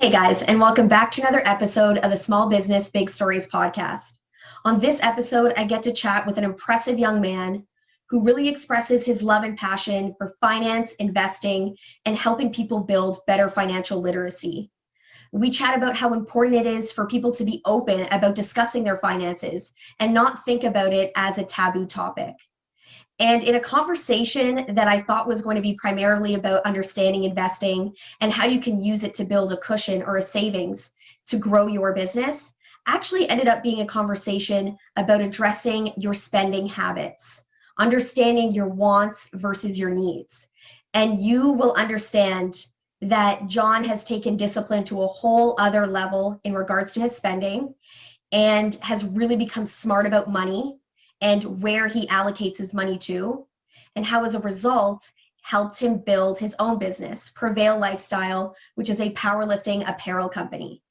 Hey guys, and welcome back to another episode of the Small Business Big Stories podcast. On this episode, I get to chat with an impressive young man who really expresses his love and passion for finance, investing, and helping people build better financial literacy. We chat about how important it is for people to be open about discussing their finances and not think about it as a taboo topic. And in a conversation that I thought was going to be primarily about understanding investing and how you can use it to build a cushion or a savings to grow your business, actually ended up being a conversation about addressing your spending habits, understanding your wants versus your needs. And you will understand that John has taken discipline to a whole other level in regards to his spending and has really become smart about money and where he allocates his money to, and how as a result helped him build his own business, Prevail Lifestyle, which is a powerlifting apparel company.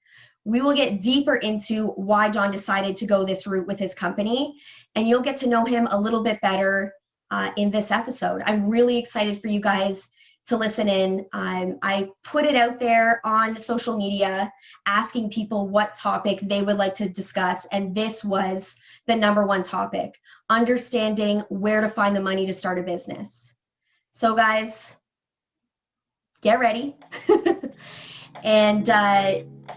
We will get deeper into why John decided to go this route with his company, and you'll get to know him a little bit better in this episode. I'm really excited for you guys to listen in. I put it out there on social media asking people what topic they would like to discuss, and this was the number one topic: understanding where to find the money to start a business. So guys, get ready and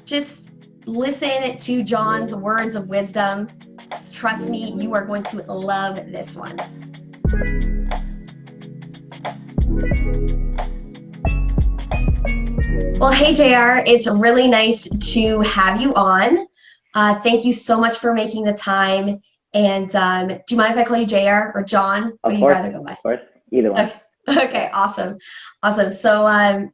just listen to John's words of wisdom. Trust me, you are going to love this one. Well, hey, JR, it's really nice to have you on. Thank you so much for making the time. And do you mind if I call you JR or John? What do you rather go by? Of course, either one. Okay, awesome. So,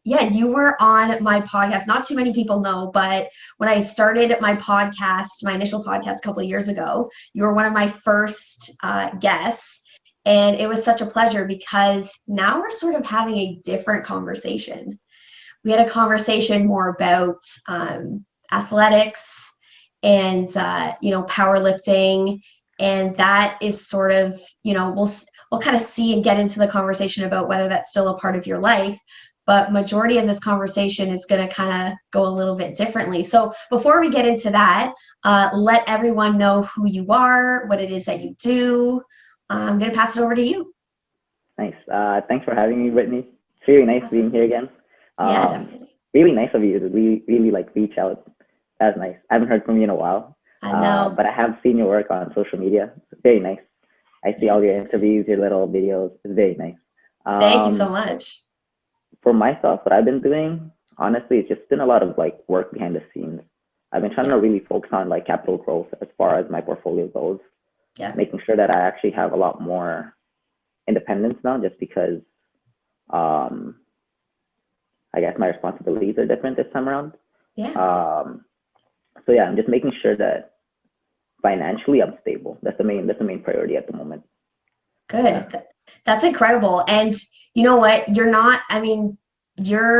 yeah, you were on my podcast. Not too many people know, but when I started my podcast, my initial podcast a couple of years ago, you were one of my first guests. And it was such a pleasure because now we're sort of having a different conversation. We had a conversation more about athletics and, powerlifting. And that is sort of, we'll kind of see and get into the conversation about whether that's still a part of your life. But majority of this conversation is going to kind of go a little bit differently. So before we get into that, let everyone know who you are, what it is that you do. I'm going to pass it over to you. Nice. Thanks for having me, Brittany. It's really nice Awesome. being here again. Yeah, definitely. Really nice of you to really reach out. That's nice. I haven't heard from you in a while. I know. But I have seen your work on social media. It's very nice. I see all your interviews, your little videos. It's very nice. Thank you so much. For myself, what I've been doing, honestly, it's just been a lot of work behind the scenes. I've been trying to really focus on capital growth as far as my portfolio goes. Yeah. Making sure that I actually have a lot more independence now, just because I guess my responsibilities are different this time around. Yeah. So yeah, I'm just making sure that financially I'm stable. That's the main priority at the moment. Good. Yeah. That's incredible. And you know what? You're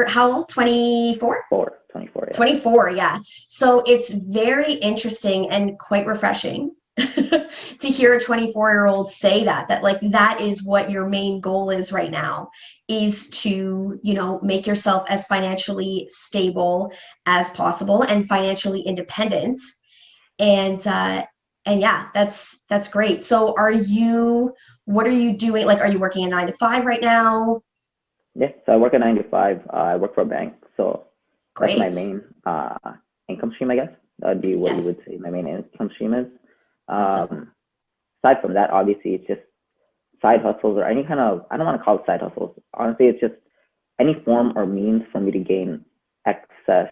how old? 24? 24. Yeah. 24, yeah. So it's very interesting and quite refreshing to hear a 24-year-old say that that is what your main goal is right now, is to, make yourself as financially stable as possible and financially independent. And yeah, that's great. So what are you doing? Are you working a 9 to 5 right now? Yeah. So I work a 9 to 5. I work for a bank. So Great. That's my main income stream, I guess. That would be what Yes. you would say my main income stream is. Awesome. Aside from that, obviously, it's just side hustles or any kind of, I don't want to call it side hustles. Honestly, it's just any form or means for me to gain excess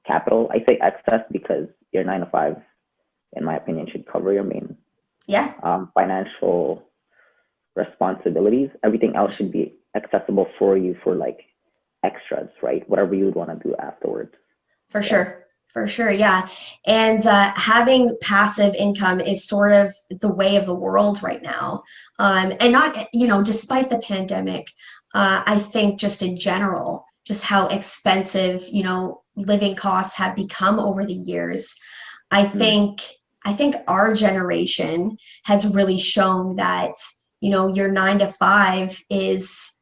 capital. I say excess because your 9 to 5, in my opinion, should cover your main financial responsibilities. Everything else should be accessible for you for extras, right? Whatever you would want to do afterwards. For sure. Yeah. And having passive income is sort of the way of the world right now. And not, despite the pandemic, I think just in general, just how expensive, living costs have become over the years. I think our generation has really shown that, your 9 to 5 is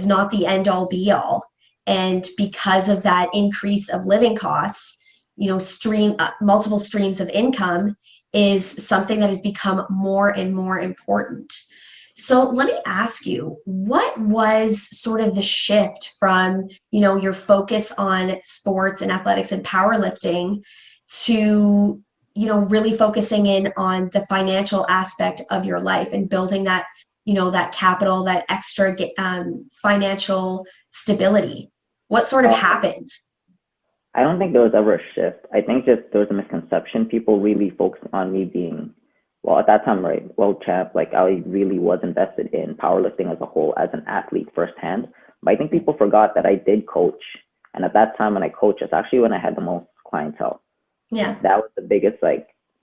not the end all be all. And because of that increase of living costs, multiple streams of income is something that has become more and more important. So let me ask you, what was sort of the shift from, your focus on sports and athletics and powerlifting to, really focusing in on the financial aspect of your life and building that, that capital, that extra financial stability? What sort of happened? I don't think there was ever a shift. I think just there was a misconception. People really focused on me being, well, at that time, right, world champ. Like, I really was invested in powerlifting as a whole as an athlete firsthand. But I think people forgot that I did coach. And at that time when I coached, it's actually when I had the most clientele. Yeah. That was the biggest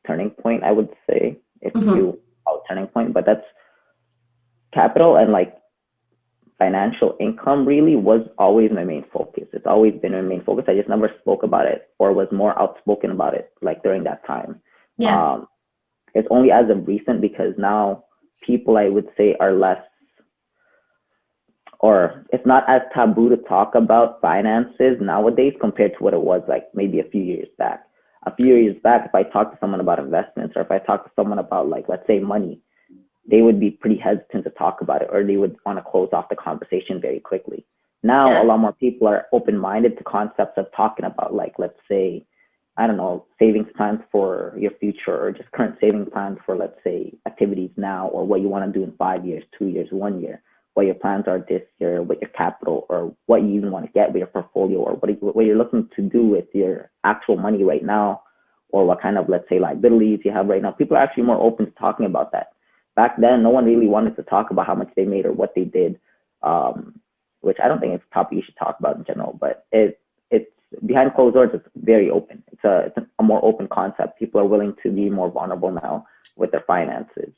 turning point, I would say, if you call it turning point. But that's capital and financial income really was always my main focus. It's always been my main focus. I just never spoke about it or was more outspoken about it during that time. Yeah. It's only as of recent, because now people, I would say, are less, or it's not as taboo to talk about finances nowadays compared to what it was maybe a few years back. A few years back, if I talk to someone about investments, or if I talk to someone about let's say money, they would be pretty hesitant to talk about it, or they would want to close off the conversation very quickly. Now, a lot more people are open-minded to concepts of talking about let's say, I don't know, savings plans for your future, or just current saving plans for, let's say, activities now, or what you want to do in 5 years, 2 years, 1 year, what your plans are this year, what your capital, or what you even want to get with your portfolio, or what you're looking to do with your actual money right now, or what kind of, let's say, liabilities you have right now. People are actually more open to talking about that. Back then, no one really wanted to talk about how much they made or what they did, which I don't think it's a topic you should talk about in general, but it's behind closed doors. It's very open. It's a more open concept. People are willing to be more vulnerable now with their finances.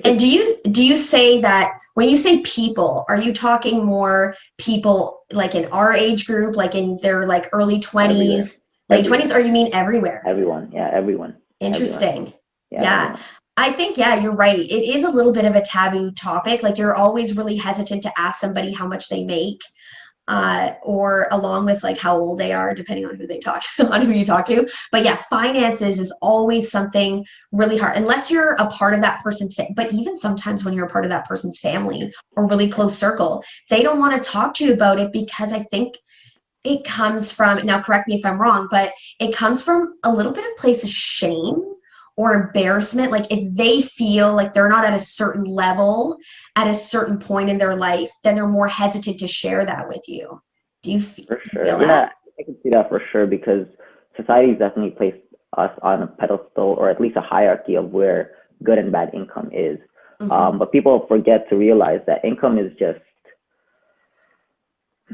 And do you say that when you say people, are you talking more people in our age group, in their early 20s, late 20s, or you mean everywhere? Everyone. Yeah, everyone. Interesting. Everyone. Yeah. I think, you're right. It is a little bit of a taboo topic. You're always really hesitant to ask somebody how much they make, or along with how old they are, depending on who they talk on who you talk to. But yeah, finances is always something really hard, unless you're a part of that person's but even sometimes when you're a part of that person's family or really close circle, they don't want to talk to you about it, because I think it comes from, now correct me if I'm wrong, but it comes from a little bit of place of shame or embarrassment. If they feel like they're not at a certain level at a certain point in their life, then they're more hesitant to share that with you. Do you feel that? Yeah, I can see that for sure, because society's definitely placed us on a pedestal, or at least a hierarchy of where good and bad income is. But people forget to realize that income is just,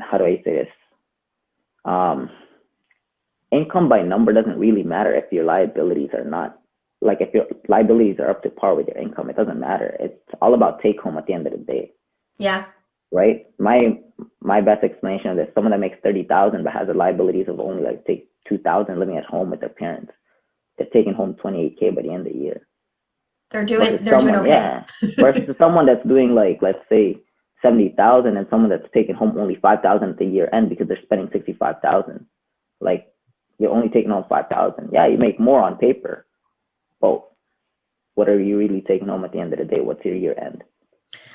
how do I say this? Income by number doesn't really matter if your liabilities are not, if your liabilities are up to par with your income. It doesn't matter. It's all about take home at the end of the day. Yeah. Right. My best explanation of this: someone that makes 30,000 but has the liabilities of only take 2,000, living at home with their parents, they're taking home 28K by the end of the year. They're doing okay. Yeah. Versus someone that's doing let's say 70,000, and someone that's taking home only 5,000 at the year end because they're spending 65,000. You're only taking home 5,000. Yeah, you make more on paper. But what are you really taking home at the end of the day? What's your year end?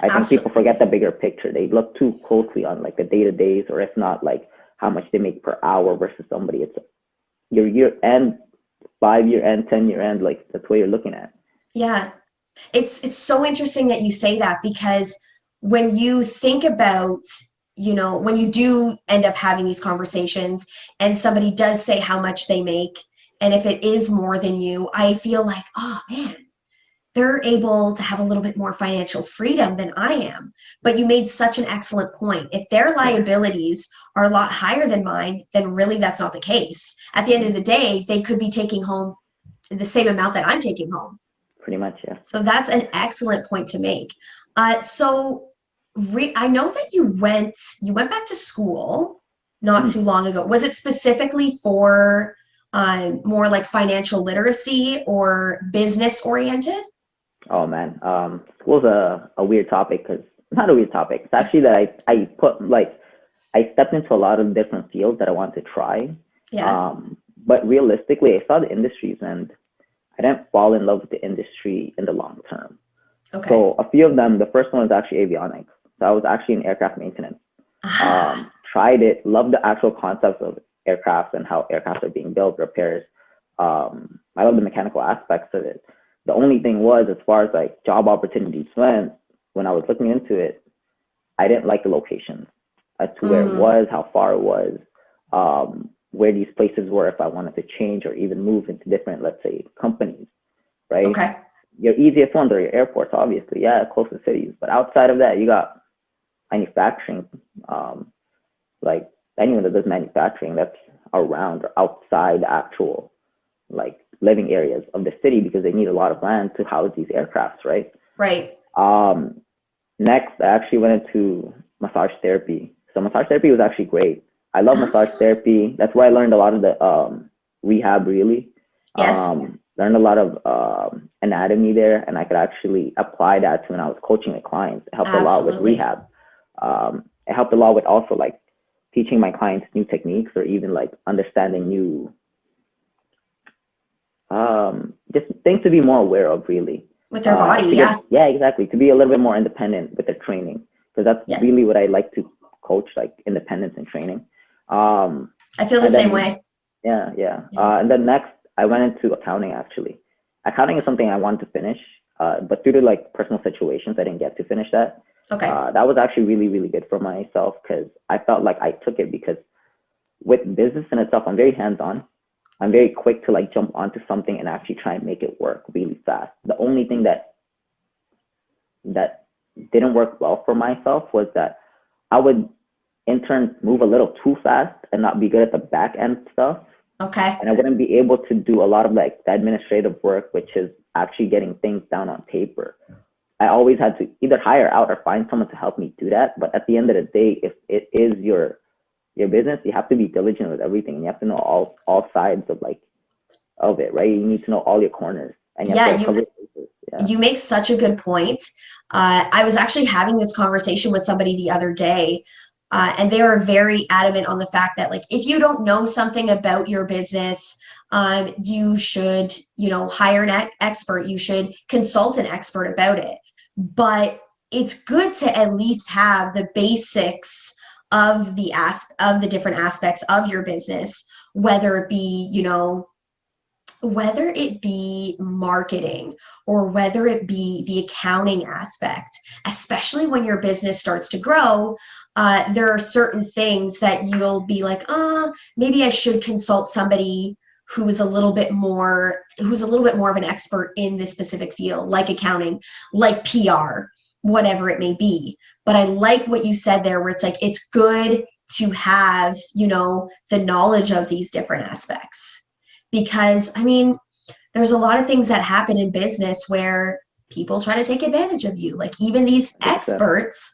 I think people forget the bigger picture. They look too closely on the day-to-days, or if not how much they make per hour versus somebody. It's your year end, 5-year end, 10-year end. That's what you're looking at. Yeah. It's so interesting that you say that, because when you think about, when you do end up having these conversations and somebody does say how much they make, and if it is more than you, I feel like, oh man, they're able to have a little bit more financial freedom than I am. But you made such an excellent point. If their liabilities are a lot higher than mine, then really that's not the case. At the end of the day, they could be taking home the same amount that I'm taking home. Pretty much, yeah. So that's an excellent point to make. I know that you went back to school not too long ago. Was it specifically for more financial literacy or business oriented? Oh man, school's a weird topic, because not a weird topic. It's actually that I put I stepped into a lot of different fields that I wanted to try. Yeah. But realistically, I saw the industries and I didn't fall in love with the industry in the long term. Okay. So a few of them, the first one was actually avionics. So I was actually in aircraft maintenance. Ah, Tried it, loved the actual concepts of aircraft and how aircraft are being built, repairs. I love the mechanical aspects of it. The only thing was, as far as like job opportunities went, when I was looking into it, I didn't like the locations as to where it was, how far it was, where these places were if I wanted to change or even move into different, let's say, companies, right? okay. Your easiest ones are your airports, obviously, yeah, close to cities. But outside of that, you got manufacturing, like anyone that does manufacturing that's around or outside the actual like living areas of the city because they need a lot of land to house these aircrafts, right? Right. Next, I actually went into massage therapy. So massage therapy was actually great. I love massage Ah, therapy. That's where I learned a lot of the rehab, really. yes. Learned a lot of anatomy there, and I could actually apply that to when I was coaching my clients. It helped a lot with Absolutely. rehab. It helped a lot with also like teaching my clients new techniques or even like understanding new just things to be more aware of, really. With their body. Yeah. Yeah, exactly, to be a little bit more independent with their training, because that's Yeah. really what I like to coach, like independence and training. I feel the And same then way. yeah. Yeah. And then next, I went into accounting. Actually, accounting is something I wanted to finish, but due to like personal situations, I didn't get to finish that. Okay. That was actually really, really good for myself because I felt like I took it because with business in itself, I'm very hands-on. I'm very quick to like jump onto something and actually try and make it work really fast. The only thing that didn't work well for myself was that I would in turn move a little too fast and not be good at the back end stuff. Okay. And I wouldn't be able to do a lot of like the administrative work, which is actually getting things down on paper. I always had to either hire out or find someone to help me do that. But at the end of the day, if it is your business, you have to be diligent with everything. You have to know all sides of like of it, right? You need to know all your corners and you have Yeah, to cover bases. Yeah. you make such a good point. I was actually having this conversation with somebody the other day, and they were very adamant on the fact that, like, if you don't know something about your business, you should, hire an expert. You should consult an expert about it. But it's good to at least have the basics of the different aspects of your business, whether it be, whether it be marketing or whether it be the accounting aspect, especially when your business starts to grow, there are certain things that you'll be like, maybe I should consult somebody who's a little bit more of an expert in this specific field, like accounting, like PR, whatever it may be. But I like what you said there, where it's like, it's good to have, the knowledge of these different aspects because I mean, there's a lot of things that happen in business where people try to take advantage of you. Like even these 100%. experts,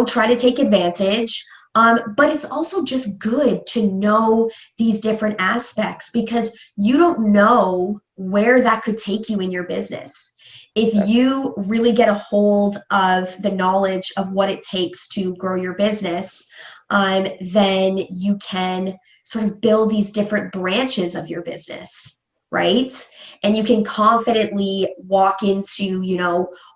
try to take advantage. But it's also just good to know these different aspects because you don't know where that could take you in your business. If Exactly. you really get a hold of the knowledge of what it takes to grow your business, then you can sort of build these different branches of your business, right? And you can confidently walk into,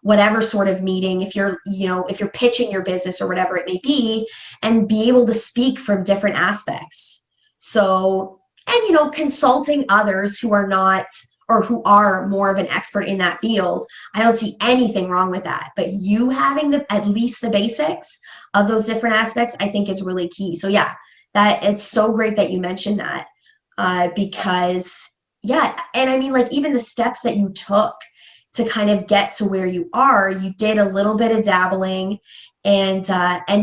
whatever sort of meeting, if you're pitching your business or whatever it may be, and be able to speak from different aspects. So, and, consulting others who are not or who are more of an expert in that field, I don't see anything wrong with that. But you having at least the basics of those different aspects, I think is really key. So yeah, that it's so great that you mentioned that because yeah, and I mean, like even the steps that you took to kind of get to where you are, you did a little bit of dabbling, and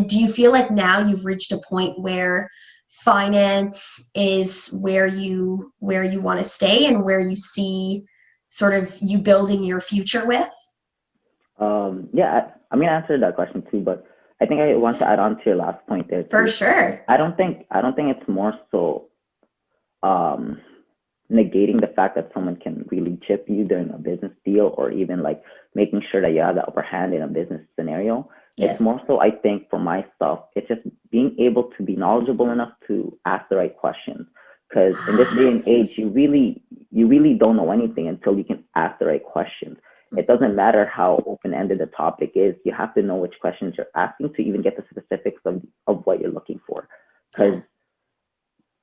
do you feel like now you've reached a point where finance is where you want to stay and where you see sort of you building your future with? Yeah, I'm gonna answer that question too, but I think I want to add on to your last point there For too. sure. I don't think it's more so um, negating the fact that someone can really chip you during a business deal or even like making sure that you have the upper hand in a business scenario. It's Yes. more so, I think, for my stuff, it's just being able to be knowledgeable enough to ask the right questions. Because in this day and age, Yes. you really don't know anything until you can ask the right questions. It doesn't matter how open-ended the topic is. You have to know which questions you're asking to even get the specifics of what you're looking for. Because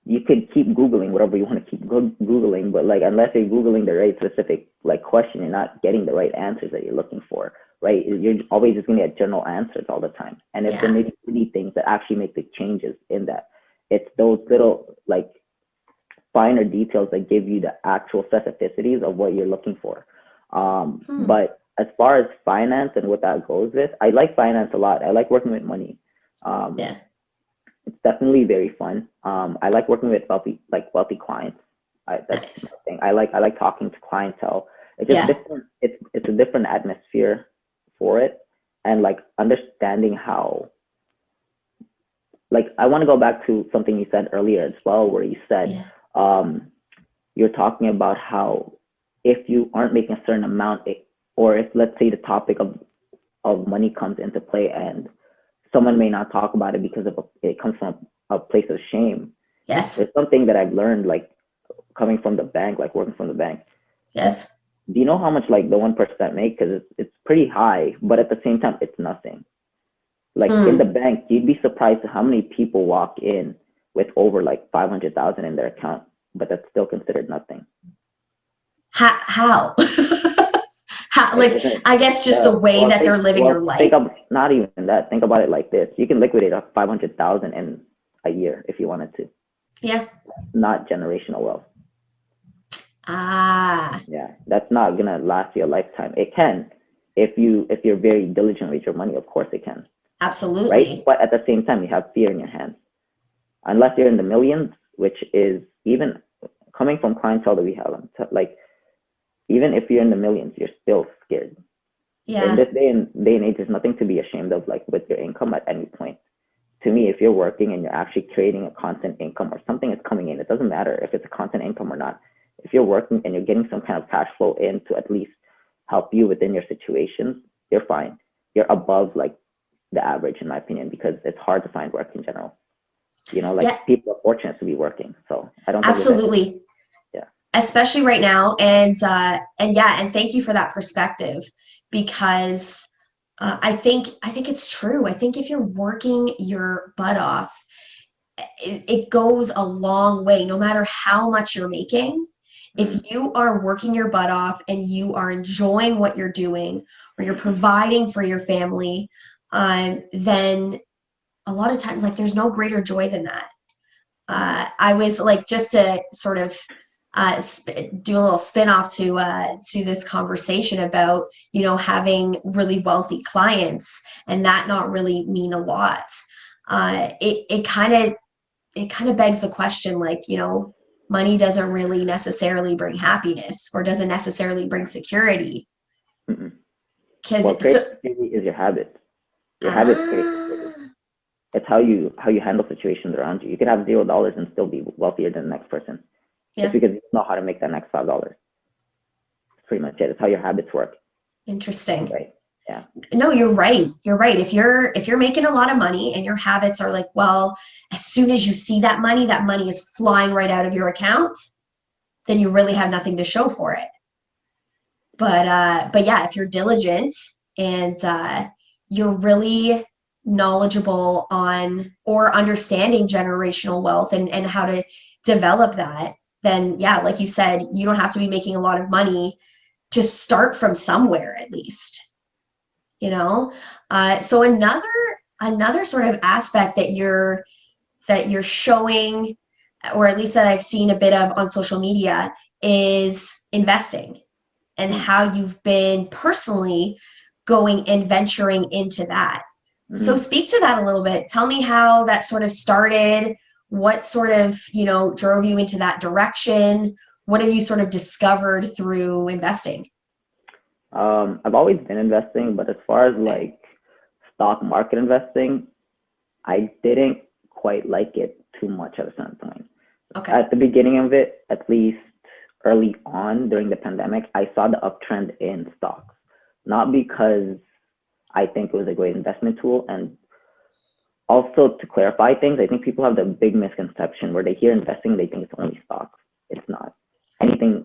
you could keep Googling whatever you want to keep Googling, but like unless you're Googling the right specific like question, you're not getting the right answers that you're looking for, right? You're always just going to get general answers all the time. And it's the nitty-gritty things that actually make the changes in that. It's those little like finer details that give you the actual specificities of what you're looking for. But as far as finance and what that goes with, I like finance a lot. I like working with money. It's definitely very fun. I like working with wealthy clients. That's my thing. I like talking to clientele. It's just different. It's a different atmosphere for it, and like understanding how. Like I want to go back to something you said earlier as well, where you said you're talking about how if you aren't making a certain amount, or if let's say the topic of money comes into play and someone may not talk about it because it comes from a place of shame. Yes. It's something that I've learned, like coming from the bank, like working from the bank. Yes. Do you know how much like the 1% make? Because it's pretty high, but at the same time, it's nothing. Like in the bank, you'd be surprised how many people walk in with over like 500,000 in their account, but that's still considered nothing. How? How? Like, I guess just the way that they're living their life. Not even that. Think about it like this: you can liquidate a 500,000 in a year if you wanted to. Yeah. Not generational wealth. Ah. Yeah, that's not gonna last you a lifetime. It can, if you're very diligent with your money. Of course, it can. Absolutely. Right, but at the same time, you have fear in your hands. Unless you're in the millions, which is even coming from clientele that we have, like even if you're in the millions, you're still scared. In this day and age, there's nothing to be ashamed of, like with your income at any point. To me, if you're working and you're actually creating a constant income or something is coming in, it doesn't matter if it's a constant income or not. If you're working and you're getting some kind of cash flow in to at least help you within your situations, you're fine. You're above like the average, in my opinion, because it's hard to find work in general. You know, like people are fortunate to be working. So I don't think absolutely. Especially right now. And thank you for that perspective, because I think it's true. I think if you're working your butt off, it goes a long way, no matter how much you're making. If you are working your butt off and you are enjoying what you're doing, or you're providing for your family, then a lot of times, like, there's no greater joy than that. I was like, just to sort of do a little spin-off to this conversation about, having really wealthy clients and that not really mean a lot. It kind of begs the question, like, money doesn't really necessarily bring happiness, or doesn't necessarily bring security. Because security is your habit. Your habits create security. It's how you handle situations around you. You could have $0 and still be wealthier than the next person. It's because you know how to make that next $5. That's pretty much it. It's how your habits work. Interesting. Right. Yeah. No, you're right. You're right. If you're making a lot of money and your habits are like, well, as soon as you see that money is flying right out of your accounts, then you really have nothing to show for it. But yeah, if you're diligent and you're really knowledgeable on or understanding generational wealth and how to develop that, then yeah, like you said, you don't have to be making a lot of money to start from somewhere, at least. So another sort of aspect that you're showing, or at least that I've seen a bit of on social media, is investing, and how you've been personally going and venturing into that. So speak to that a little bit. Tell me how that sort of started. What sort of, drove you into that direction? What have you sort of discovered through investing? I've always been investing, but as far as like stock market investing, I didn't quite like it too much at a certain point. Okay. At the beginning of it, at least early on during the pandemic, I saw the uptrend in stocks. Not because I think it was a great investment tool. And also to clarify things, I think people have the big misconception where they hear investing, they think it's only stocks. It's not. Anything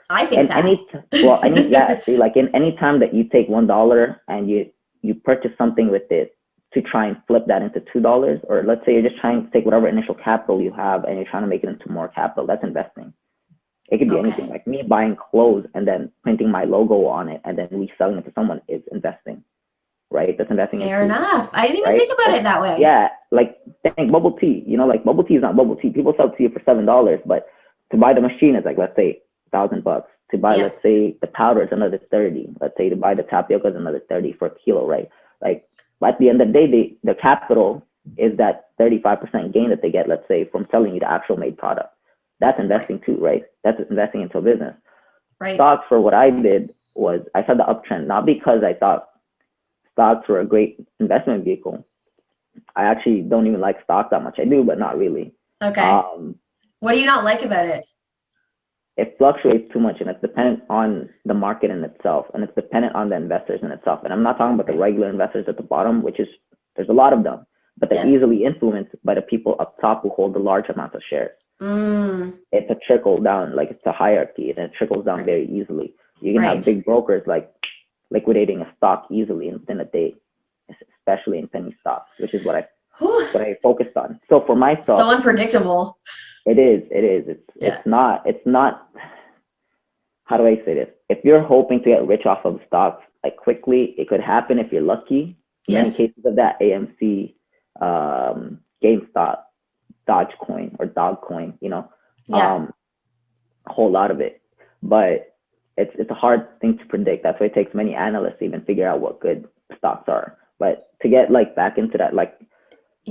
I think and that. yeah, see, like in any time that you take $1 and you purchase something with it to try and flip that into $2, or let's say you're just trying to take whatever initial capital you have and you're trying to make it into more capital, that's investing. It could be anything. Like me buying clothes and then printing my logo on it and then reselling it to someone is investing, right? That's investing in Fair food, enough. I didn't even right? think about it that way. Yeah, like think bubble tea. You know, like bubble tea is not bubble tea. People sell tea for $7, but to buy the machine is like, let's say $1,000. To buy, let's say the powder is another 30. Let's say to buy the tapioca is another 30 for a kilo, right? Like at the end of the day, the capital is that 35% gain that they get, let's say, from selling you the actual made product. That's investing too, right? That's investing into a business. Right. Stocks, for what I did was I saw the uptrend, not because I thought stocks were a great investment vehicle. I actually don't even like stocks that much. I do, but not really. Okay. What do you not like about it? It fluctuates too much, and it's dependent on the market in itself, and it's dependent on the investors in itself. And I'm not talking about the regular investors at the bottom, which is, there's a lot of them, but they're easily influenced by the people up top who hold the large amounts of shares. It's a trickle down, like it's a hierarchy, and it trickles down very easily. You can have big brokers like liquidating a stock easily within a day, especially in penny stocks, which is what I focused on. So for myself, so unpredictable. It is. It's not. How do I say this? If you're hoping to get rich off of stocks like quickly, it could happen if you're lucky. Many cases of that, AMC, GameStop, Dogecoin or Dogcoin, you know, a whole lot of it. But it's a hard thing to predict. That's why it takes many analysts to even figure out what good stocks are. But to get like back into that, like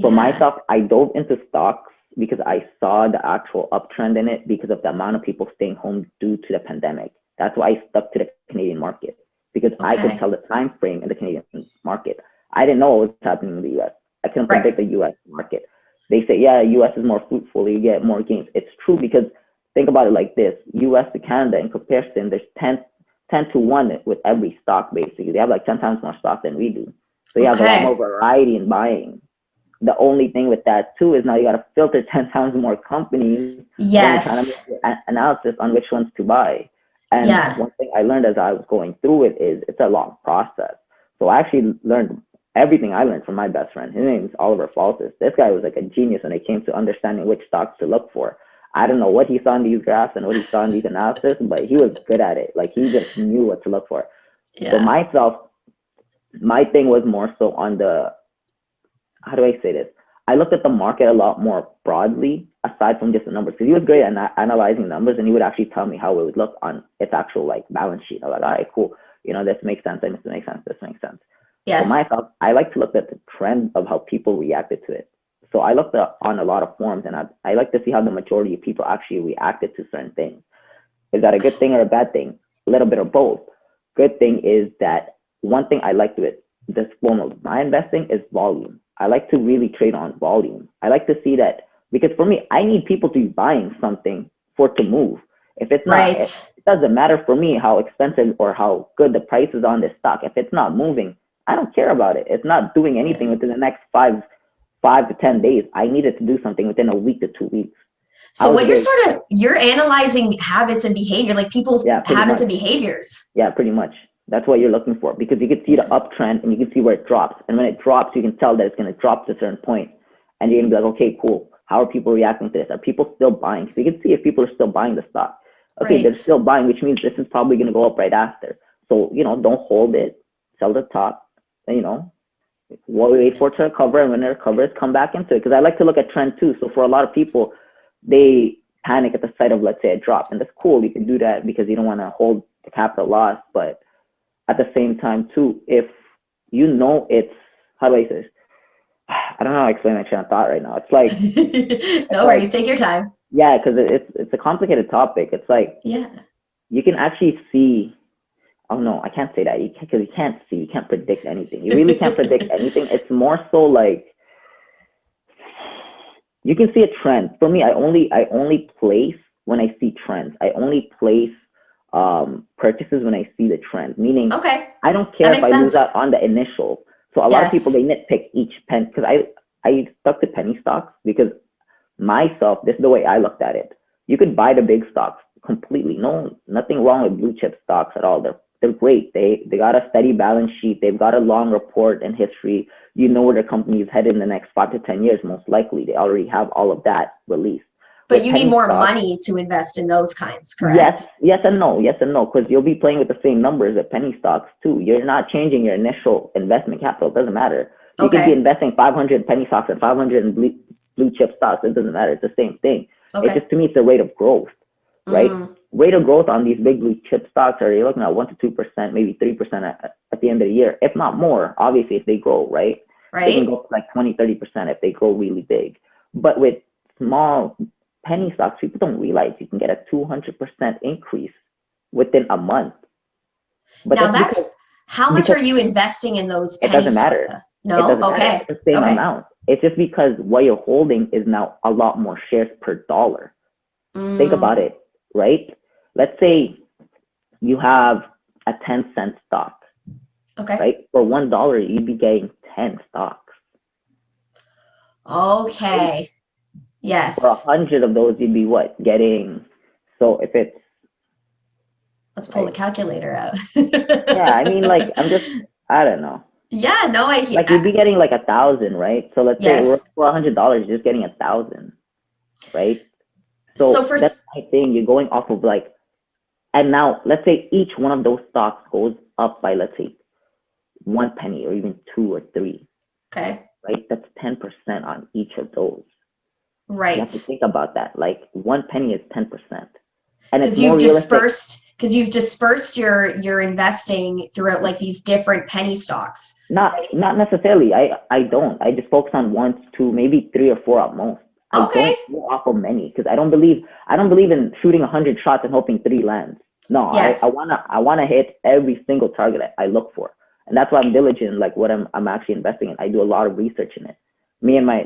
for myself, I dove into stocks because I saw the actual uptrend in it because of the amount of people staying home due to the pandemic. That's why I stuck to the Canadian market, because I could tell the time frame in the Canadian market. I didn't know what was happening in the US. I couldn't predict the US market. They say, yeah, US is more fruitful, you get more gains. It's true, because think about it like this. US to Canada, in comparison, there's 10 to 1 with every stock, basically. They have like 10 times more stock than we do. So you have a lot more variety in buying. The only thing with that too is now you got to filter 10 times more companies. Yes. Kind of make analysis on which ones to buy. And one thing I learned as I was going through it is it's a long process. So I actually learned everything I learned from my best friend. His name is Oliver Falsis. This guy was like a genius when it came to understanding which stocks to look for. I don't know what he saw in these graphs and what he saw in these analysis, but he was good at it. Like he just knew what to look for. For myself, my thing was more so on the, how do I say this? I looked at the market a lot more broadly, aside from just the numbers. Because he was great at analyzing numbers, and he would actually tell me how it would look on its actual like balance sheet. I was like, all right, cool. You know, this makes sense. This makes sense. This makes sense. For myself, I like to look at the trend of how people reacted to it. So I looked on a lot of forums, and I like to see how the majority of people actually reacted to certain things. Is that a good thing or a bad thing? A little bit of both. Good thing is that one thing I like with this form of my investing is volume. I like to really trade on volume. I like to see that, because for me, I need people to be buying something for it to move. If it's not, it doesn't matter for me how expensive or how good the price is on this stock. If it's not moving, I don't care about it. It's not doing anything within the next 5 to 10 days. I need it to do something within a week to 2 weeks. So what you're analyzing habits and behavior, like people's habits and behaviors. Yeah, pretty much. That's what you're looking for, because you can see the uptrend and you can see where it drops. And when it drops, you can tell that it's going to drop to a certain point. And you're going to be like, okay, cool. How are people reacting to this? Are people still buying? So you can see if people are still buying the stock. Okay, they're still buying, which means this is probably going to go up right after. So, you know, don't hold it. Sell the top. And, you know, wait for it to recover. And when it recovers, come back into it. Because I like to look at trend too. So for a lot of people, they panic at the sight of, let's say, a drop. And that's cool. You can do that because you don't want to hold the capital loss. But at the same time too, if you know it's, how do I say this? I don't know how to explain my train of thought right now. It's like no worries, take your time. Yeah, because it's a complicated topic. It's like you can actually see. Oh no, I can't say that because you can't see. You can't predict anything. You really can't predict anything. It's more so like you can see a trend. For me, I only place when I see trends. I only place purchases when I see the trend. Meaning, Okay. I don't That care if makes I lose sense. out on the initial. So a lot of people, Yes. they nitpick each pen, because I stuck to penny stocks because myself, this is the way I looked at it. You could buy the big stocks completely. No, nothing wrong with blue chip stocks at all. They're great. They got a steady balance sheet. They've got a long report and history. You know where the company is headed in the next 5 to 10 years, most likely. They already have all of that released. But With you need penny more stocks, money to invest in those kinds, yes, correct? yes and no, because you'll be playing with the same numbers at penny stocks too. You're not changing your initial investment capital. It doesn't matter. You could be Okay. investing 500 penny stocks and 500 in blue chip stocks. It doesn't matter. It's the same thing. It's Okay. just, to me, it's the rate of growth, right? Mm, Rate of growth on these big blue chip stocks are, you're looking at 1 to 2%, maybe 3% at the end of the year, if not more. Obviously, if they grow, right? They can right. go to like 20, 30% if they grow really big. But with small penny stocks, people don't realize you can get a 200% increase within a month. But Now that's because how much because are you investing in those it penny doesn't stocks matter. though? It No? doesn't matter. Okay. It's the same Okay. amount. It's just because what you're holding is now a lot more shares per dollar. Think about Mm, it, right? Let's say you have a 10-cent stock, okay. right? For $1, you'd be getting 10 stocks, right? Okay. For Yes. 100 of those, you'd be what? Getting, so if it's, Let's pull the right? calculator out. Yeah, I mean, like, I don't know. Yeah, no, I hear. Like, you'd be getting like 1,000, right? So let's say Yes. for $100, you're just getting 1,000, right? So So for that's my thing. You're going off of like, and now let's say each one of those stocks goes up by, let's say, 1 penny or even 2 or 3, okay, right? That's 10% on each of those. You have to right. think about that. Like 1 penny is 10%. And it's Because more realistic. you've dispersed your investing throughout like these different penny stocks, Not right? not necessarily. I Okay. don't. I just focus on 1, 2, maybe 3 or 4 at most. I Okay. don't go off of many because I don't believe in shooting 100 shots and hoping 3 lands. No, I Yes. wanna hit every single target I look for. And that's why I'm diligent, like what I'm actually investing in. I do a lot of research in it. Me and my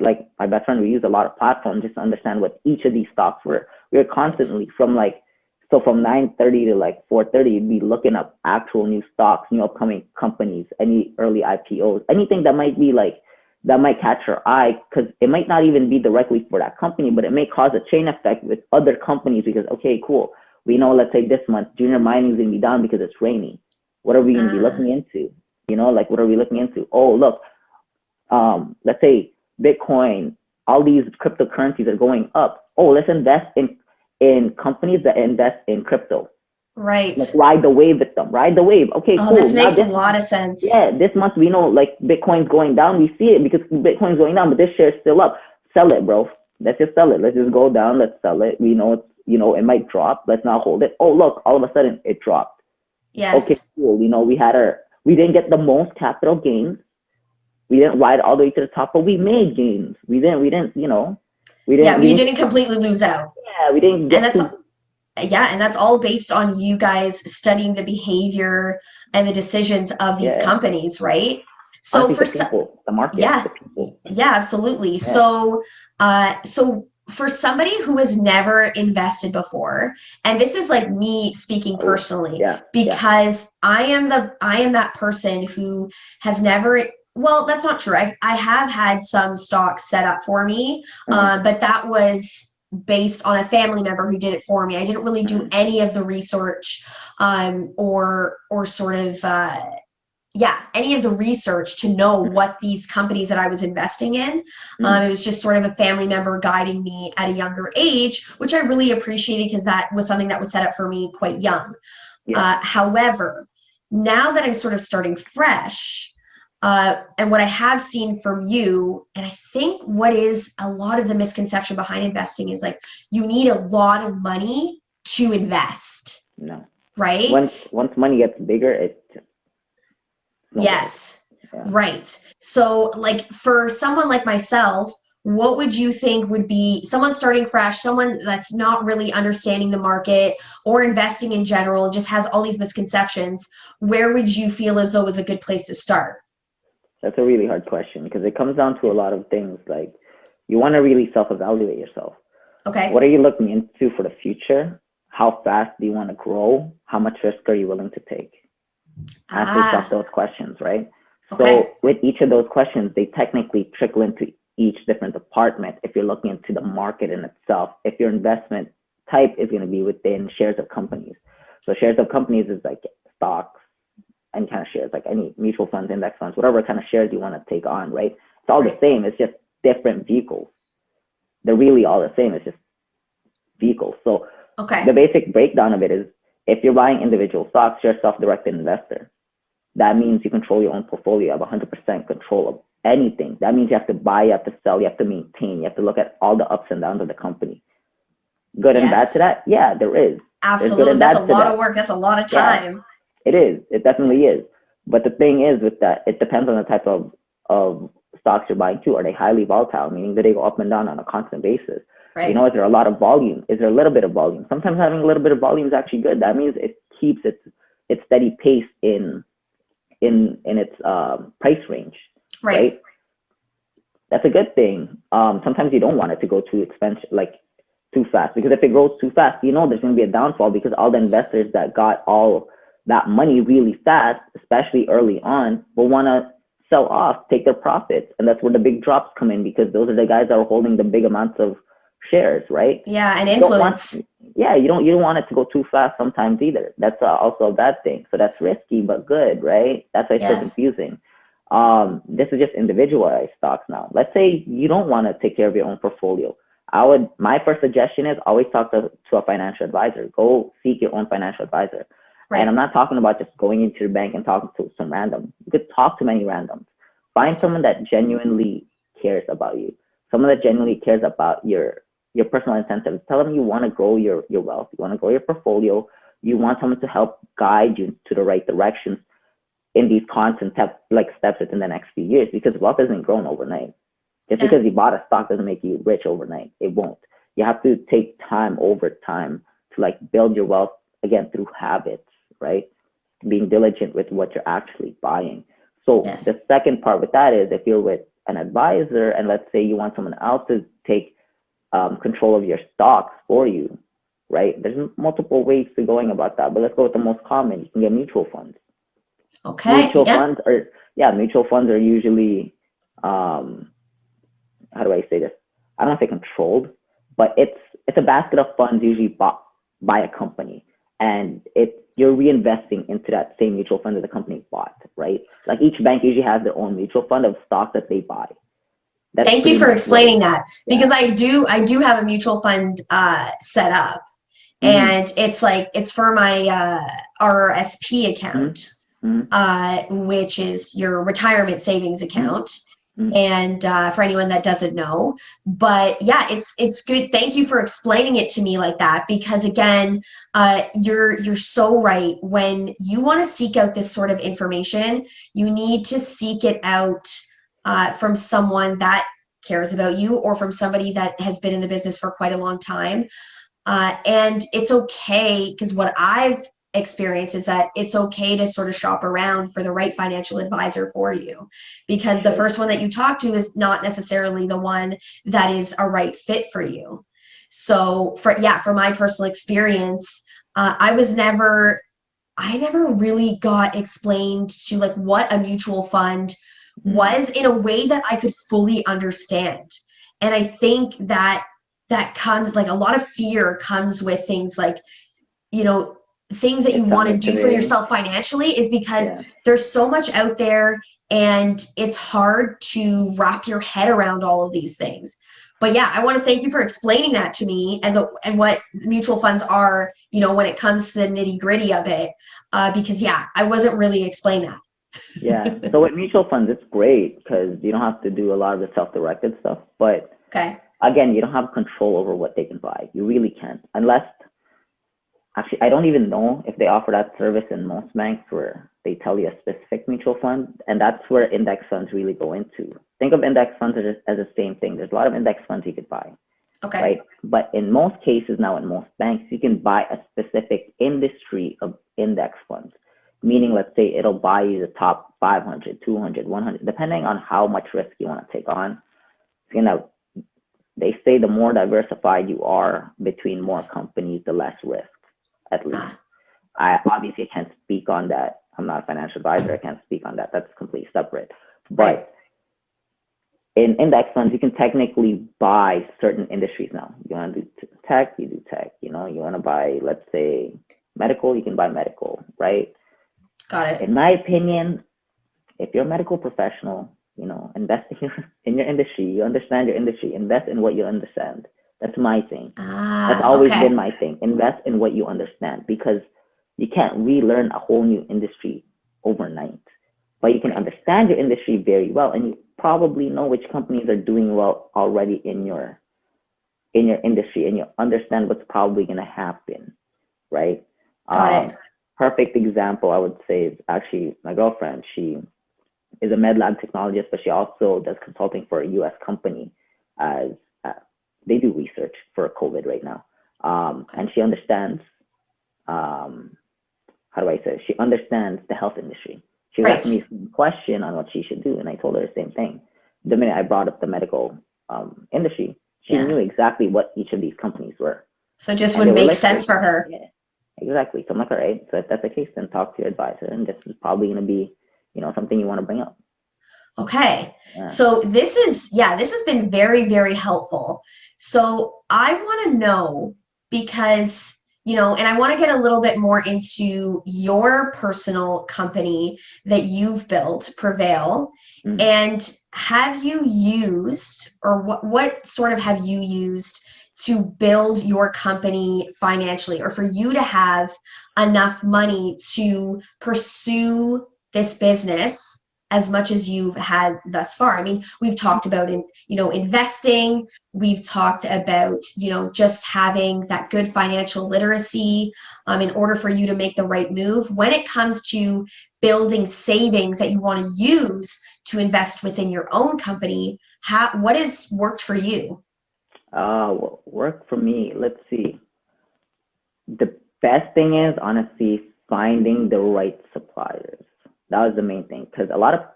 best friend, we use a lot of platforms just to understand what each of these stocks were. We were Right. constantly from 9:30 to like 4:30, you'd be looking up actual new stocks, new upcoming companies, any early IPOs, anything that might be like that might catch your eye, because it might not even be directly for that company, but it may cause a chain effect with other companies because, okay, cool, we know, let's say this month junior mining is going to be down because it's rainy. What are we going to be Uh, looking into? Like, what are we looking into? Oh, look, let's say Bitcoin, all these cryptocurrencies are going up. Oh, let's invest in companies that invest in crypto. Like, right. ride the wave with them. Ride the wave. Okay, Oh, cool. this Now makes a this lot month, of sense. yeah, this month we know like Bitcoin's going down. We see it because Bitcoin's going down, but this share's still up. Sell it, bro. Let's just sell it. Let's just go down. Let's sell it. We know it might drop. Let's not hold it. Oh, look, all of a sudden it dropped. Okay, Yes. cool. We didn't get the most capital gains. We didn't ride all the way to the top, but we made gains. Yeah, but We you didn't, didn't completely lose out. yeah, we didn't And get that's too, yeah, and that's all based on you guys studying the behavior and the decisions of these yeah. companies, right? So Honestly, for the people, the market, yeah, the people. yeah, absolutely. Yeah. So for somebody who has never invested before, and this is like me speaking Oh, personally, yeah, yeah. because I am that person who has never, well, that's not true. I have had some stocks set up for me, Uh-huh, but that was based on a family member who did it for me. I didn't really do uh-huh, any of the research, or sort of yeah, any of the research to know uh-huh, what these companies that I was investing in. uh-huh. It was just sort of a family member guiding me at a younger age, which I really appreciated because that was something that was set up for me quite young. Yeah. However, now that I'm sort of starting fresh, and what I have seen from you, and I think what is a lot of the misconception behind investing is like you need a lot of money to invest, No. right? Once money gets bigger, it just snowballs. Yes, Yeah. right. So, like for someone like myself, what would you think would be someone starting fresh, someone that's not really understanding the market or investing in general, and just has all these misconceptions? Where would you feel as though is a good place to start? That's a really hard question because it comes down to Yeah. a lot of things. Like, you want to really self-evaluate yourself. Okay. What are you looking into for the future? how fast do you want to grow? How much risk are you willing to take? Ask yourself those questions, right? Okay. So with each of those questions, they technically trickle into each different department. If you're looking into the market in itself, if your investment type is going to be within shares of companies. So shares of companies is like stocks, any kind of shares, like any mutual funds, index funds, whatever kind of shares you want to take on, right? It's all the same. It's just different vehicles. They're really all the same. It's just vehicles. So the basic breakdown of it is, if you're buying individual stocks, you're a self-directed investor. That means you control your own portfolio. You have 100% control of anything. That means you have to buy, you have to sell, you have to maintain, you have to look at all the ups and downs of the company. Good and bad to that? Yeah, there is. Absolutely. That's a lot of work. That's a lot of time. Yeah, it is. It definitely is. But the thing is with that, it depends on the type of stocks you're buying too. Are they highly volatile, meaning that they go up and down on a constant basis? Right. You know, is there a lot of volume? Is there a little bit of volume? Sometimes having a little bit of volume is actually good. That means it keeps its steady pace in its price range, right? That's a good thing. Sometimes you don't want it to go too expensive, like too fast, because if it grows too fast, you know there's going to be a downfall, because all the investors that got all that money really fast, especially early on, will want to sell off, take their profits, and that's where the big drops come in, because those are the guys that are holding the big amounts of shares, right? Yeah, and influence. You don't want it to go too fast sometimes either. That's also a bad thing. So that's risky but good, right? That's why it's so confusing. This is just individualized stocks now. Let's say you don't want to take care of your own portfolio. My first suggestion is always talk to a financial advisor. Go seek your own financial advisor. Right. And I'm not talking about just going into your bank and talking to some random. You could talk to many randoms. Find someone that genuinely cares about you. Someone that genuinely cares about your personal incentives. Tell them you want to grow your wealth. You want to grow your portfolio. You want someone to help guide you to the right directions in these constant steps within the next few years, because wealth isn't grown overnight. Just because you bought a stock doesn't make you rich overnight. It won't. You have to take time over time to build your wealth, again, through habits, right? Being diligent with what you're actually buying. So the second part with that is, if you're with an advisor and let's say you want someone else to take control of your stocks for you, right? There's multiple ways to going about that, but let's go with the most common. You can get mutual funds. Okay. Mutual funds are usually, how do I say this? I don't want to say controlled, but it's a basket of funds usually bought by a company, and you're reinvesting into that same mutual fund that the company bought, right? Like each bank usually has their own mutual fund of stocks that they buy. Thank you for explaining that, because I do have a mutual fund set up, and it's for my RRSP account, which is your retirement savings account. And for anyone that doesn't know, but yeah, it's good. Thank you for explaining it to me like that, because again, you're so right. When you want to seek out this sort of information, you need to seek it out from someone that cares about you, or from somebody that has been in the business for quite a long time. And it's okay, because what I've experienced is that it's okay to sort of shop around for the right financial advisor for you, because the first one that you talk to is not necessarily the one that is a right fit for you. So for my personal experience, I never really got explained to what a mutual fund was in a way that I could fully understand. And I think that comes, a lot of fear comes with things things that you want to do for yourself financially, is because there's so much out there and it's hard to wrap your head around all of these things. But yeah, I want to thank you for explaining that to me, and what mutual funds are, when it comes to the nitty gritty of it, because I wasn't really explained that. So with mutual funds, it's great because you don't have to do a lot of the self-directed stuff, but again, you don't have control over what they can buy. You really can't, unless, actually, I don't even know if they offer that service in most banks where they tell you a specific mutual fund, and that's where index funds really go into. Think of index funds as the same thing. There's a lot of index funds you could buy, right? But in most cases now, in most banks, you can buy a specific industry of index funds, meaning, let's say it'll buy you the top 500, 200, 100, depending on how much risk you want to take on. They say the more diversified you are between more companies, the less risk. at least. Ah, I obviously can't speak on that. I'm not a financial advisor. I can't speak on that. That's completely separate. right. But in index funds, you can technically buy certain industries now. You want to do tech, you do tech. You want to buy, let's say, medical, you can buy medical, right? Got it. In my opinion, if you're a medical professional, invest in your industry. You understand your industry. Invest in what you understand. That's my thing. That's Ah, always okay. been my thing. Invest in what you understand, because you can't relearn a whole new industry overnight. But you can Right. understand your industry very well, and you probably know which companies are doing well already in your industry, and you understand what's probably going to happen, right? Got it. Perfect example I would say is actually my girlfriend. She is a med lab technologist, but she also does consulting for a U.S. company as they do research for COVID right now. Okay. And she understands, how do I say it? She understands the health industry. She was asking Right. me some question on what she should do, and I told her the same thing. The minute I brought up the medical industry, she Yeah. knew exactly what each of these companies were, So it just and would they were make sense listed. for her. Yeah, exactly. So I'm like, all right, so if that's the case, then talk to your advisor, and this is probably going to be, something you want to bring up. Okay. Yeah. So this has been very, very helpful. So I want to know because, and I want to get a little bit more into your personal company that you've built, Prevail. Mm. And have you used, or what sort of have you used to build your company financially, or for you to have enough money to pursue this business as much as you've had thus far? I mean, we've talked about investing. We've talked about, just having that good financial literacy in order for you to make the right move. When it comes to building savings that you want to use to invest within your own company, what has worked for you? What worked for me, let's see. The best thing is honestly finding the right suppliers. That was the main thing, because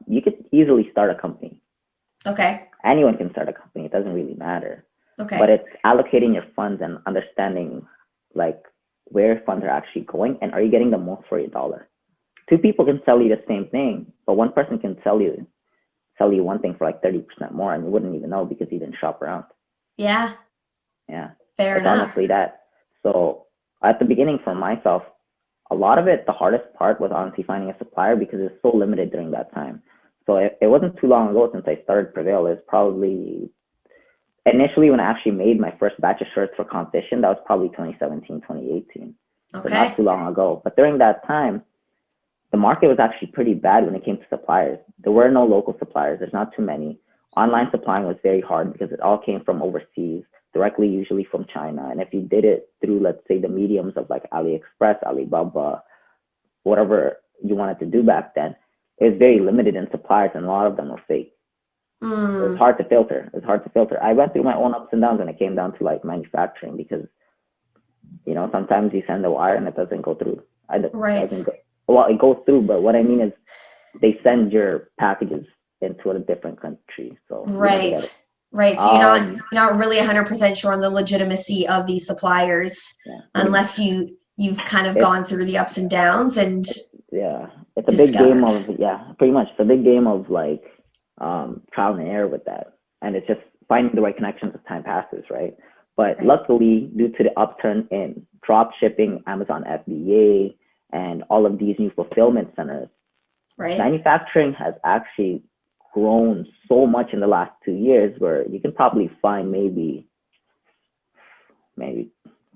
you could easily start a company. Okay. Anyone can start a company. It doesn't really matter. But Okay. it's allocating your funds and understanding like where funds are actually going, and are you getting the most for your dollar. Two people can sell you the same thing, but one person can sell you one thing for like 30% more, and you wouldn't even know because you didn't shop around. Yeah. Yeah, Fair it's enough. honestly that. So at the beginning, for myself, a lot of it, the hardest part was honestly finding a supplier, because it's so limited during that time. So it wasn't too long ago since I started Prevail. It's probably initially when I actually made my first batch of shirts for competition, that was probably 2017, 2018. So not Okay. too long ago. But during that time, the market was actually pretty bad when it came to suppliers. There were no local suppliers. There's not too many. Online supplying was very hard because it all came from overseas, directly usually from China. And if you did it through, let's say, the mediums of like AliExpress, Alibaba, whatever you wanted to do back then, it was very limited in suppliers, and a lot of them were fake. It was Mm, hard to filter. It was hard to filter. I went through my own ups and downs when it came down to like manufacturing, because sometimes you send a wire and it doesn't go through. It doesn't right. go, well, it goes through, but what I mean is they send your packages into a different country, so you never get it. Right. Right. So Um, you're not really 100% sure on the legitimacy of these suppliers yeah, pretty much. unless you've kind of It's gone through the ups and downs and yeah, it's a big game discovered. of pretty much. It's a big game of like trial and error with that, and it's just finding the right connections as time passes, right? But Right. luckily, due to the upturn in drop shipping, Amazon FBA, and all of these new fulfillment centers, Right. manufacturing has actually grown so much in the last 2 years, where you can probably find maybe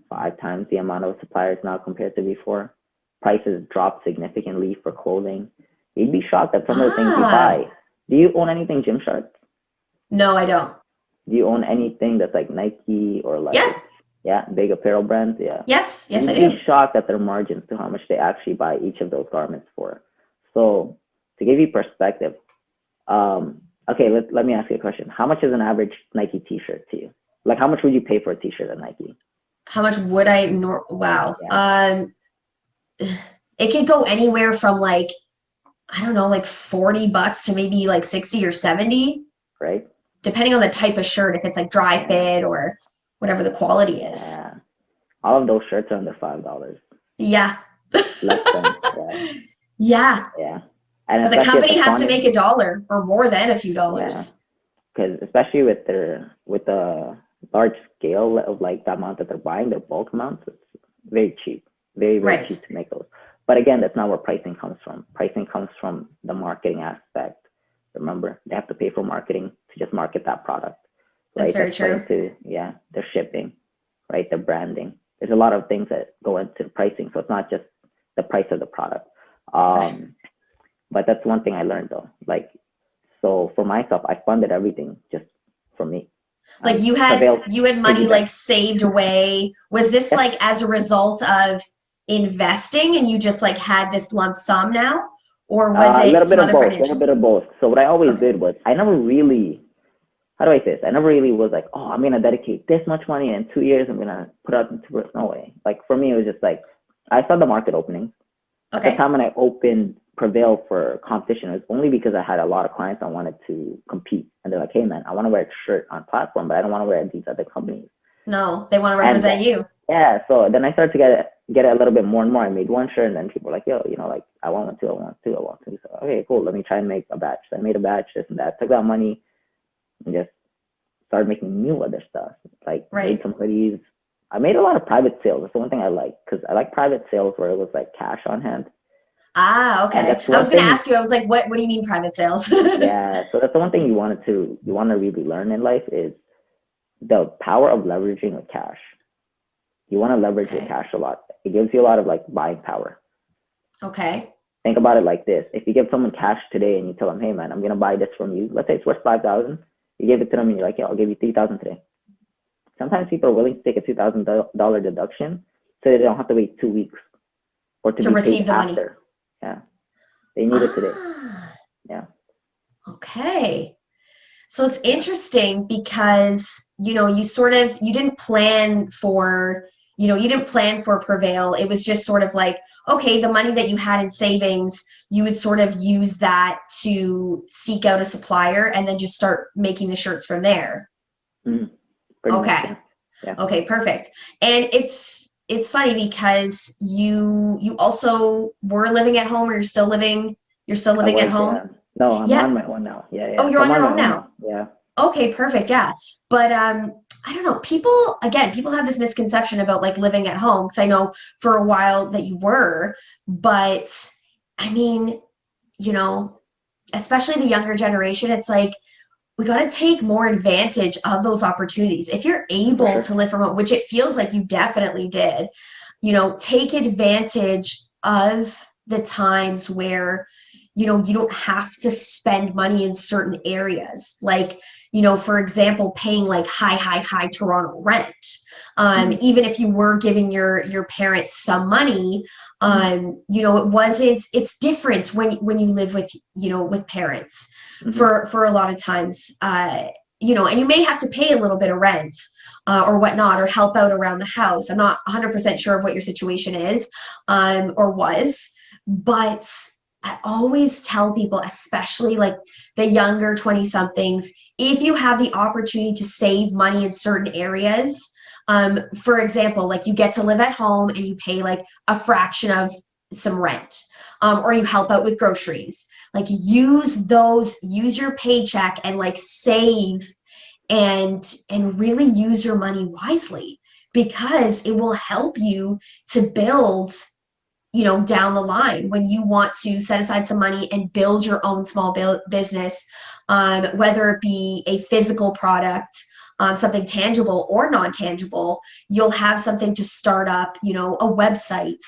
5 times the amount of suppliers now compared to before. Prices dropped significantly for clothing. You'd be shocked at some of the things you Ah, buy. Do you own anything Gymshark? no, I don't. Do you own anything that's like Nike or Yeah. like, big apparel brands? Yeah. Yes. Yes, I You'd do. be shocked at their margins to how much they actually buy each of those garments for. So to give you perspective, okay, let me ask you a question. How much is an average Nike t-shirt to you? Like how much would you pay for a t-shirt at Nike? How much would I wow. Yeah, It could go anywhere from like, I don't know, like $40 to maybe like 60 or 70, right? depending on the type of shirt, if it's like dry Yeah, fit or whatever the quality is. yeah. All of those shirts are under $5. Yeah. less than, yeah, Yeah. yeah. And But the especially at the company has to quantity, make $1 or more than a few yeah, dollars. because especially with the large scale of like the amount that they're buying, their bulk amounts, it's very cheap, very, very Right. cheap to make those. But again, that's not where pricing comes from. Pricing comes from the marketing aspect. Remember, they have to pay for marketing to just market that product, That's right? very That's true. into, yeah, their shipping, right? Their branding. There's a lot of things that go into pricing. So it's not just the price of the product. For sure. But that's one thing I learned though. Like, so for myself, I funded everything just for me. Like you had Prevail you had money piggy like bank. saved away. Was this Yep. like as a result of investing and you just like had this lump sum now? Or was A it little bit some of other both, a little financial? bit of both. So what I always Okay. did was I never really, how do I say this? I never really was like, oh, I'm gonna dedicate this much money in 2 years. I'm gonna put out into it. No way. Like for me, it was just like I saw the market opening. At the Okay. time when I opened Prevail for competition, it was only because I had a lot of clients that wanted to compete, and they're like, hey man, I want to wear a shirt on platform, but I don't want to wear it at these other companies. No, they want to And represent you. yeah, so then I started to get it a little bit more and more. I made one shirt, and then people were like, yo, like I want one too, I want two, I want two. So okay, cool. Let me try and make a batch. So I made a batch, this and that. Took that money and just started making new other stuff. Like made Right. some hoodies. I made a lot of private sales. That's the one thing I like because I like private sales where it was like cash on hand. Ah, And okay. that's I was one gonna thing. ask you, I was like, what do you mean private sales? Yeah. So that's the one thing you want to really learn in life is the power of leveraging with cash. You want to leverage your Okay. cash a lot. It gives you a lot of like buying power. Okay. Think about it like this: if you give someone cash today and you tell them, "Hey man, I'm gonna buy this from you," let's say it's worth 5,000. You give it to them and you're like, "Yeah, I'll give you 3,000 today." Sometimes people are willing to take a $2,000 deduction so they don't have to wait 2 weeks or to To be paid receive the money. after. Yeah, they need it today. Ah, Yeah, okay. So it's yeah, interesting because, you sort of, you didn't plan for Prevail. It was just sort of like, okay, the money that you had in savings, you would sort of use that to seek out a supplier and then just start making the shirts from there. mm, pretty much. Okay. Yeah, yeah. Okay, perfect. And it's funny because you also were living at home or you're still I living at was. Yeah. home? No, I'm Yeah. on my own now. Yeah, Oh, yeah. you're So I'm on your on my own own now. now. Yeah. Okay, perfect. Yeah. But I don't know. People have this misconception about like living at home because I know for a while that you were, but I mean, you know, especially the younger generation, it's like we got to take more advantage of those opportunities. If you're For able sure. to live from home, which it feels like you definitely did, take advantage of the times where, you don't have to spend money in certain areas. Like, for example, paying like high Toronto rent. Mm-hmm. Even if you were giving your parents some money, Mm-hmm. it's different when you live with parents Mm-hmm. for a lot of times, and you may have to pay a little bit of rent or whatnot, or help out around the house. I'm not 100% sure of what your situation is or was, but I always tell people, especially like the younger 20 somethings, if you have the opportunity to save money in certain areas, for example, like you get to live at home and you pay like a fraction of some rent, or you help out with groceries, like use your paycheck and like save and really use your money wisely, because it will help you to build, down the line when you want to set aside some money and build your own small business, whether it be a physical product, something tangible or non-tangible. You'll have something to start up, a website,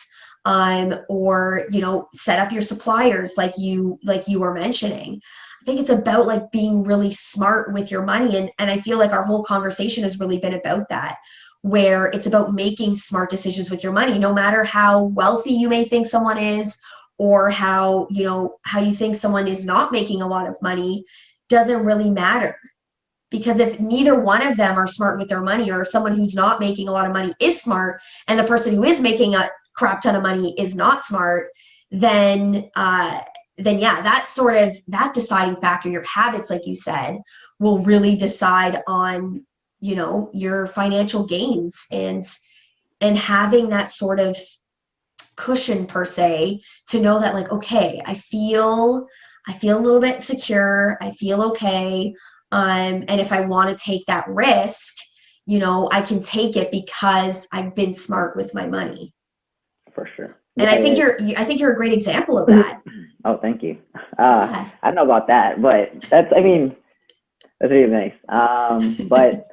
or set up your suppliers like you were mentioning. I think it's about like being really smart with your money, and I feel like our whole conversation has really been about that, where it's about making smart decisions with your money, no matter how wealthy you may think someone is, or how you think someone is not making a lot of money. Doesn't really matter, because if neither one of them are smart with their money, or if someone who's not making a lot of money is smart and the person who is making a crap ton of money is not smart, then yeah, that deciding factor, your habits, like you said, will really decide on your financial gains, and having that sort of cushion per se to know that like, okay, I feel a little bit secure. I feel okay. And if I want to take that risk, you know, I can take it because I've been smart with my money. For sure. And I think you're a great example of that. Oh, thank you. Yeah. I don't know about that, but that's really nice. But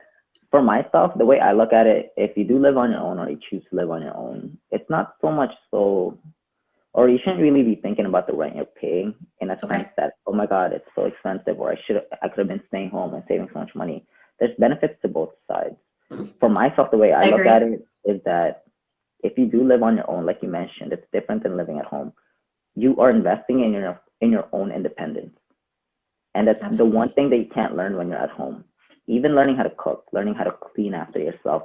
for myself, the way I look at it, if you do live on your own or you choose to live on your own, it's not so much so, or you shouldn't really be thinking about the rent you're paying in a sense that, oh my God, it's so expensive, or I could have been staying home and saving so much money. There's benefits to both sides. For myself, the way I look at it is that if you do live on your own, like you mentioned, it's different than living at home. You are investing in your own independence. And that's the one thing that you can't learn when you're at home. Even learning how to cook, learning how to clean after yourself,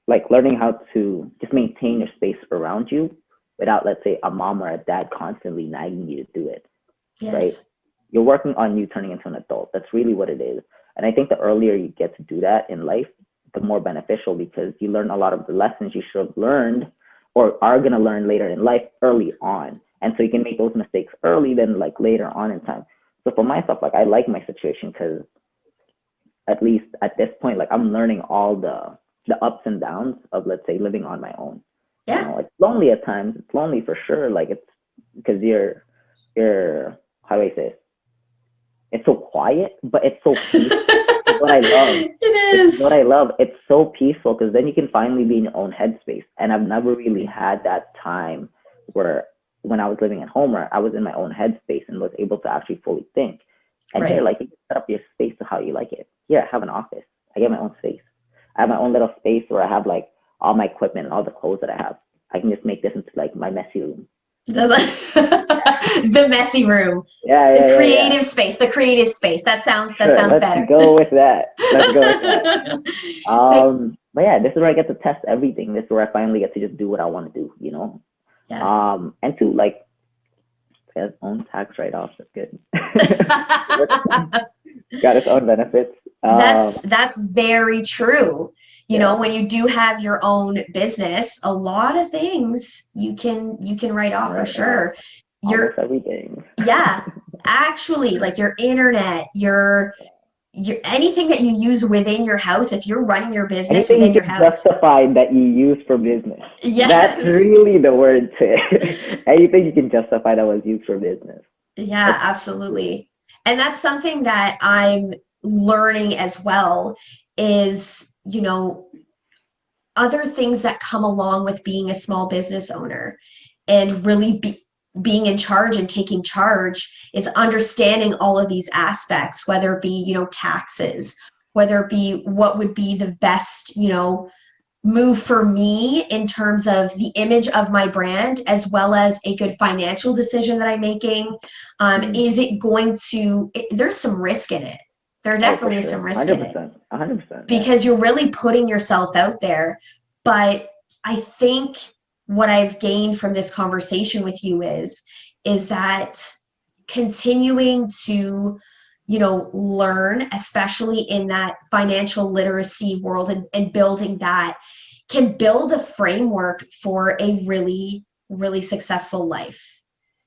like learning how to just maintain your space around you without, let's say, a mom or a dad constantly nagging you to do it, right? You're working on you turning into an adult. That's really what it is. And I think the earlier you get to do that in life, the more beneficial, because you learn a lot of the lessons you should have learned or are going to learn later in life early on. And so you can make those mistakes early than like later on in time. So for myself, like I like my situation because at least at this point, like I'm learning all the ups and downs of, let's say, living on my own. Yeah. You know, it's lonely at times. It's lonely for sure. Like it's because you're how do I say it? It's so quiet, but it's so peaceful. What I love. It is. It's what I love. It's so peaceful because then you can finally be in your own headspace. And I've never really had that time where when I was living at home where I was in my own headspace and was able to actually fully think. And here, like you can set up your space to how you like it. Here, I have an office. I get my own space. I have my own little space where I have like all my equipment and all the clothes that I have. I can just make this into like my messy room. The messy room. The creative space. The creative space. That sounds better. Let's go with that. But yeah, this is where I get to test everything. This is where I finally get to just do what I want to do, you know? Yeah. And to like its own tax write-off. That's good. Got its own benefits. That's very true. You know, when you do have your own business, a lot of things you can write off for sure. Almost everything. Yeah, actually, like your internet, your anything that you use within your house. If you're running your business within your house, justify that you use for business. Yes. That's really the word to it. Anything you can justify that was used for business. Yeah, absolutely. And that's something that I'm learning as well is, you know, other things that come along with being a small business owner and really being in charge and taking charge is understanding all of these aspects, whether it be, you know, taxes, whether it be what would be the best, you know, move for me in terms of the image of my brand, as well as a good financial decision that I'm making. Is it going to, there's some risk in it. There definitely is some risk in it. 100%. Because you're really putting yourself out there. But I think what I've gained from this conversation with you is that continuing to, you know, learn, especially in that financial literacy world and building that can build a framework for a really, really successful life.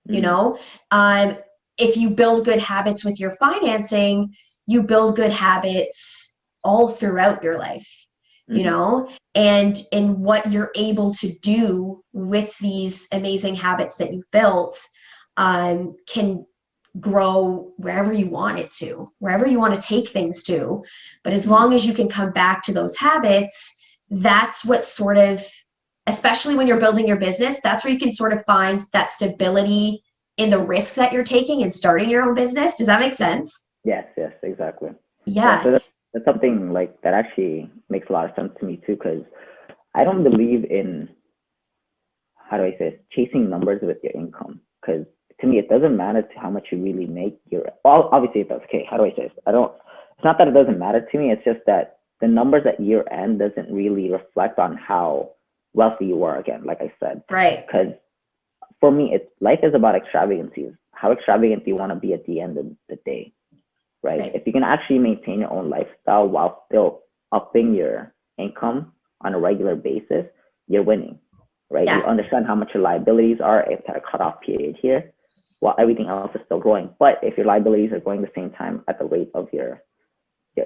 You know, if you build good habits with your financing, you build good habits all throughout your life, you know, and in what you're able to do with these amazing habits that you've built can grow wherever you want it to, wherever you want to take things to. But as long as you can come back to those habits, that's what sort of, especially when you're building your business, that's where you can sort of find that stability in the risk that you're taking and starting your own business. Does that make sense? Yes, exactly. Yeah. So that's something like that actually makes a lot of sense to me too, because I don't believe in, how do I say it, chasing numbers with your income. Because to me, it doesn't matter to how much you really make. Well, obviously it does. Okay, how do I say this? It's not that it doesn't matter to me. It's just that the numbers at year end doesn't really reflect on how wealthy you are, again, like I said. Right. Because for me, life is about extravagancies. How extravagant do you want to be at the end of the day, right? If you can actually maintain your own lifestyle while still upping your income on a regular basis, you're winning, right? You Yeah. understand how much your liabilities are at a cutoff period here, while everything else is still growing. But if your liabilities are growing the same time at the rate of your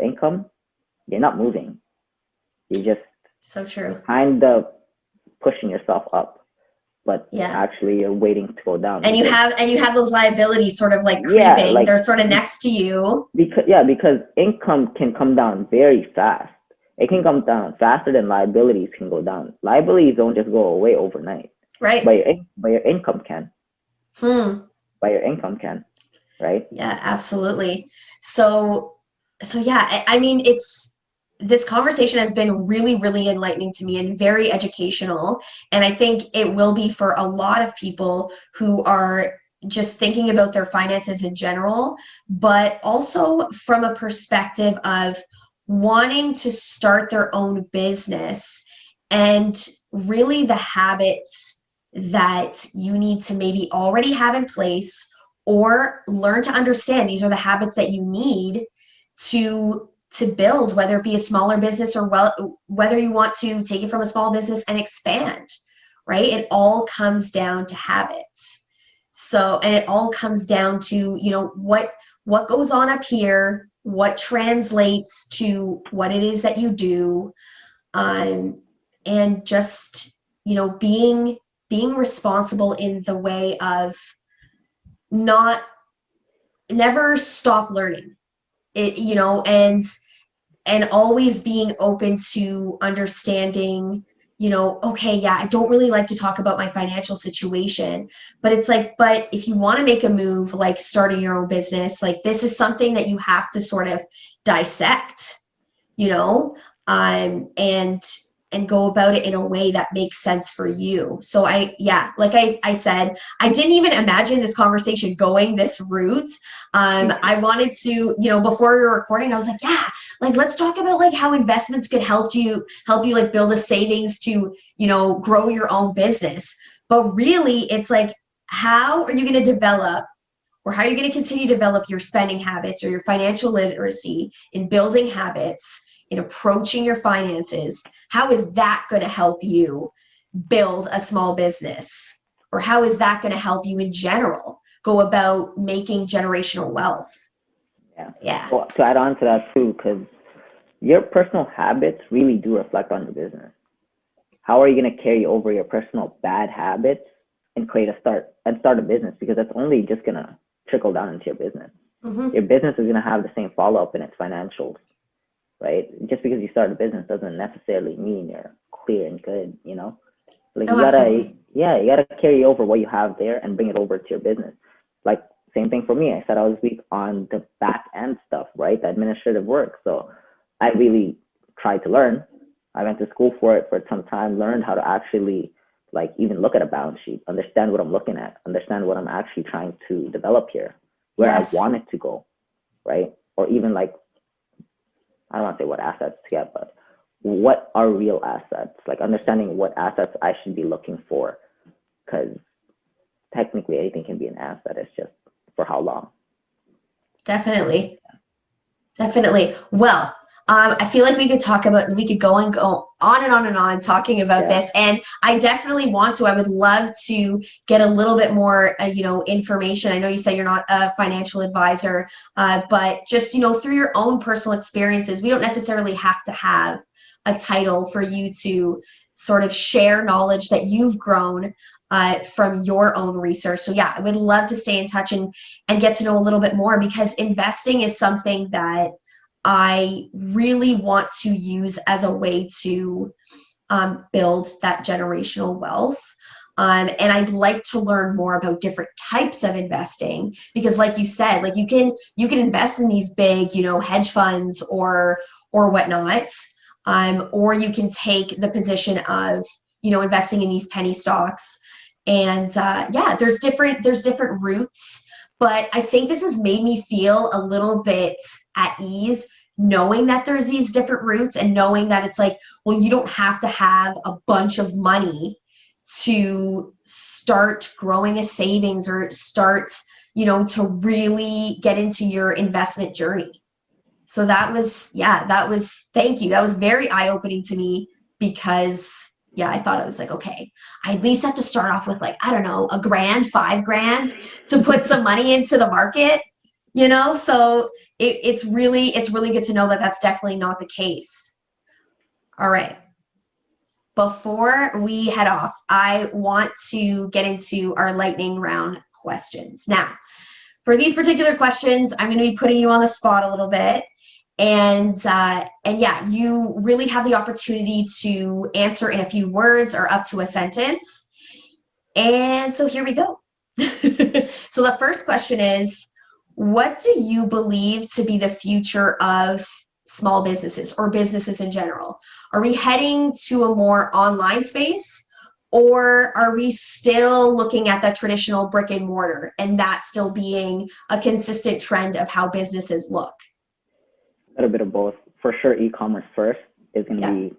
income, you're not moving. You're just So true. kind of pushing yourself up, but Yeah. actually you're waiting to go down. And you have those liabilities sort of like Yeah, creeping. like They're sort of next to you. because income can come down very fast. It can come down faster than liabilities can go down. Liabilities don't just go away overnight, Right. but your income can. But your income can, right? Yeah, absolutely. So yeah, I mean, this conversation has been really, really enlightening to me and very educational. And I think it will be for a lot of people who are just thinking about their finances in general, but also from a perspective of wanting to start their own business and really the habits that you need to maybe already have in place or learn to understand these are the habits that you need to build, whether it be a smaller business or whether you want to take it from a small business and expand, right? It all comes down to habits. So, and it all comes down to, what goes on up here, what translates to what it is that you do, and just, being responsible in the way of not never stop learning it, and always being open to understanding, okay, yeah, I don't really like to talk about my financial situation, but it's like, but if you want to make a move like starting your own business, like this is something that you have to sort of dissect, you know, and go about it in a way that makes sense for you. So like I said, I didn't even imagine this conversation going this route. I wanted to, before we were recording, I was like, yeah, like, let's talk about like how investments could help you like build a savings to, grow your own business. But really it's like, how are you going to develop, or how are you going to continue to develop your spending habits or your financial literacy in building habits, in approaching your finances? How is that going to help you build a small business? Or how is that going to help you in general go about making generational wealth? Yeah. Yeah. Well, to add on to that too, because your personal habits really do reflect on your business. How are you going to carry over your personal bad habits and start a business? Because that's only just going to trickle down into your business. Mm-hmm. Your business is going to have the same follow up in its financials, right? Just because you start a business doesn't necessarily mean you're clear and good, Like Absolutely. you gotta carry over what you have there and bring it over to your business. Like same thing for me. I said I was weak on the back end stuff, right? The administrative work. So I really tried to learn. I went to school for it for some time, learned how to actually like even look at a balance sheet, understand what I'm looking at, understand what I'm actually trying to develop here, where Yes. I want it to go, right? Or even like, I don't want to say what assets to get, but what are real assets? Like understanding what assets I should be looking for, because technically anything can be an asset. It's just for how long. Definitely. Definitely. Well, I feel like we could go and go on and on and on talking about this. And I definitely want to. I would love to get a little bit more, information. I know you say you're not a financial advisor, but just, through your own personal experiences, we don't necessarily have to have a title for you to sort of share knowledge that you've grown from your own research. So yeah, I would love to stay in touch and get to know a little bit more, because investing is something that I really want to use as a way to build that generational wealth. And I'd like to learn more about different types of investing, because like you said, like you can invest in these big, hedge funds or whatnot. Or you can take the position of, investing in these penny stocks. And there's different routes, but I think this has made me feel a little bit at ease knowing that there's these different routes, and knowing that it's like, well, you don't have to have a bunch of money to start growing a savings or start, to really get into your investment journey. So thank you. That was very eye-opening to me, because Yeah, I thought I was like, okay, I at least have to start off with like, I don't know, $1,000, $5,000 to put some money into the market, you know? So it's really good to know that that's definitely not the case. All right. Before we head off, I want to get into our lightning round questions. Now, for these particular questions, I'm going to be putting you on the spot a little bit. And yeah, you really have the opportunity to answer in a few words or up to a sentence. And so here we go. So the first question is, what do you believe to be the future of small businesses or businesses in general? Are we heading to a more online space, or are we still looking at that traditional brick and mortar and that still being a consistent trend of how businesses look? A little bit of both. For sure, e-commerce first is going to be,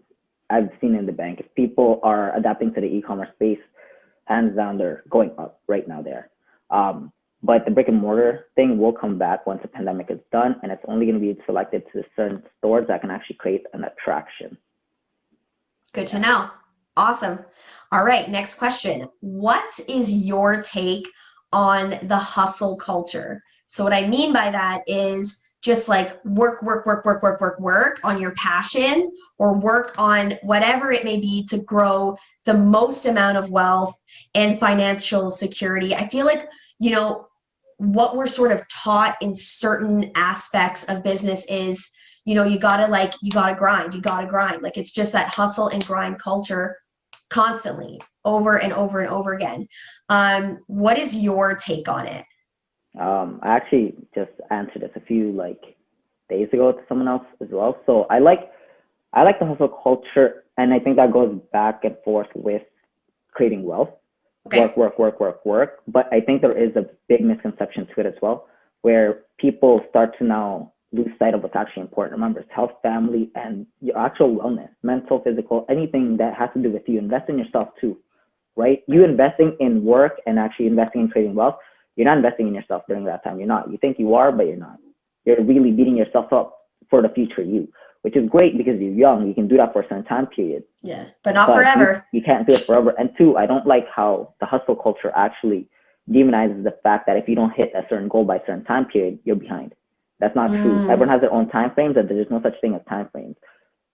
I've seen in the bank, if people are adapting to the e-commerce space, hands down, they're going up right now there. But the brick and mortar thing will come back once the pandemic is done, and it's only going to be selected to certain stores that can actually create an attraction. Good to know. Awesome. All right, next question. What is your take on the hustle culture? So what I mean by that is just like work on your passion, or work on whatever it may be to grow the most amount of wealth and financial security. I feel like, you know, what we're sort of taught in certain aspects of business is, you know, you gotta grind. Like it's just that hustle and grind culture constantly over and over and over again. What is your take on it? I actually just answered this a few days ago to someone else as well. So I like the hustle culture, and I think that goes back and forth with creating wealth. Okay. Work. But I think there is a big misconception to it as well, where people start to now lose sight of what's actually important. Remember, it's health, family, and your actual wellness, mental, physical, anything that has to do with you. Invest in yourself too, right? You investing in work and actually investing in creating wealth, you're not investing in yourself during that time. You're not. You think you are, but you're not. You're really beating yourself up for the future you, which is great because you're young. You can do that for a certain time period. Yeah, but not forever. You can't do it forever. And two, I don't like how the hustle culture actually demonizes the fact that if you don't hit a certain goal by a certain time period, you're behind. That's not true. Everyone has their own time frames, and there's no such thing as time frames.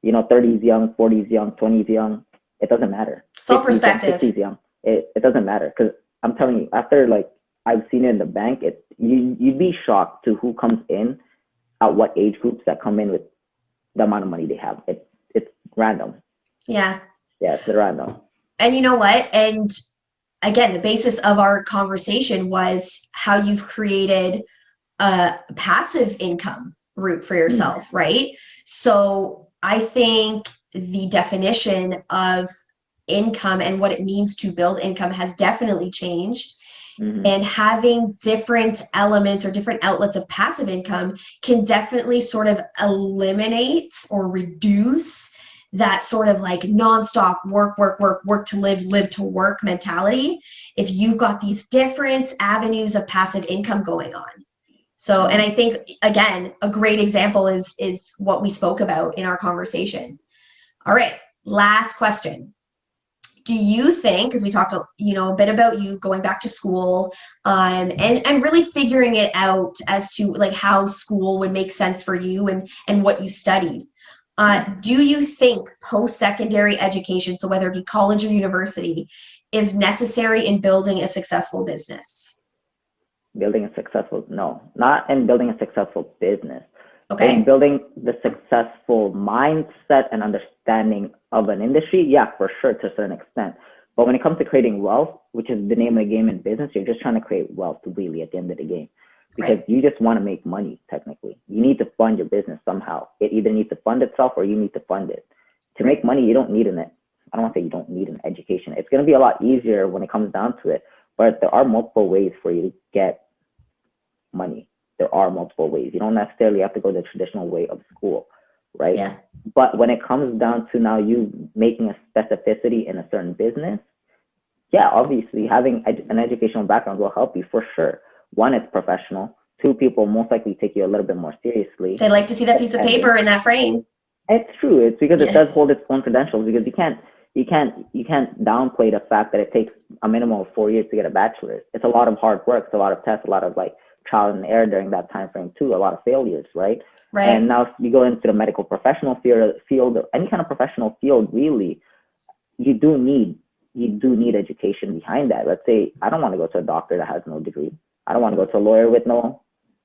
You know, 30s young, 40s young, 20s young. It doesn't matter. It's all perspective. 60s young. It doesn't matter, because I'm telling you, after I've seen it in the bank, you'd be shocked to who comes in at what age groups that come in with the amount of money they have. It's random. Yeah. Yeah, it's random. And you know what? And again, the basis of our conversation was how you've created a passive income route for yourself, right? So I think the definition of income and what it means to build income has definitely changed. And having different elements or different outlets of passive income can definitely sort of eliminate or reduce that sort of like nonstop work to live to work mentality, if you've got these different avenues of passive income going on. So, and I think, again, a great example is what we spoke about in our conversation. All right, last question. Do you think, because we talked, a bit about you going back to school, and really figuring it out as to like how school would make sense for you and what you studied. Do you think post-secondary education, so whether it be college or university, is necessary in building a successful business? Not in building a successful business. Okay. In building the successful mindset and understanding of an industry, yeah, for sure, to a certain extent. But when it comes to creating wealth, which is the name of the game in business, you're just trying to create wealth really at the end of the game. Because you just want to make money, technically. You need to fund your business somehow. It either needs to fund itself or you need to fund it. To make money, you don't need I don't want to say you don't need an education. It's going to be a lot easier when it comes down to it. But there are multiple ways for you to get money. There are multiple ways. You don't necessarily have to go the traditional way of school, right? Yeah. But when it comes down to now you making a specificity in a certain business, yeah, obviously having an educational background will help you for sure. One, it's professional. Two, people most likely take you a little bit more seriously. They'd like to see that piece of paper in that frame. It's true. It's because it does hold its own credentials, because you can't you can't downplay the fact that it takes a minimum of 4 years to get a bachelor's. It's a lot of hard work. It's a lot of tests, a lot of like trial and error during that time frame too, a lot of failures, right? Right. And now if you go into the medical professional field or any kind of professional field, really, you do need education behind that. Let's say I don't want to go to a doctor that has no degree. I don't want to go to a lawyer with no,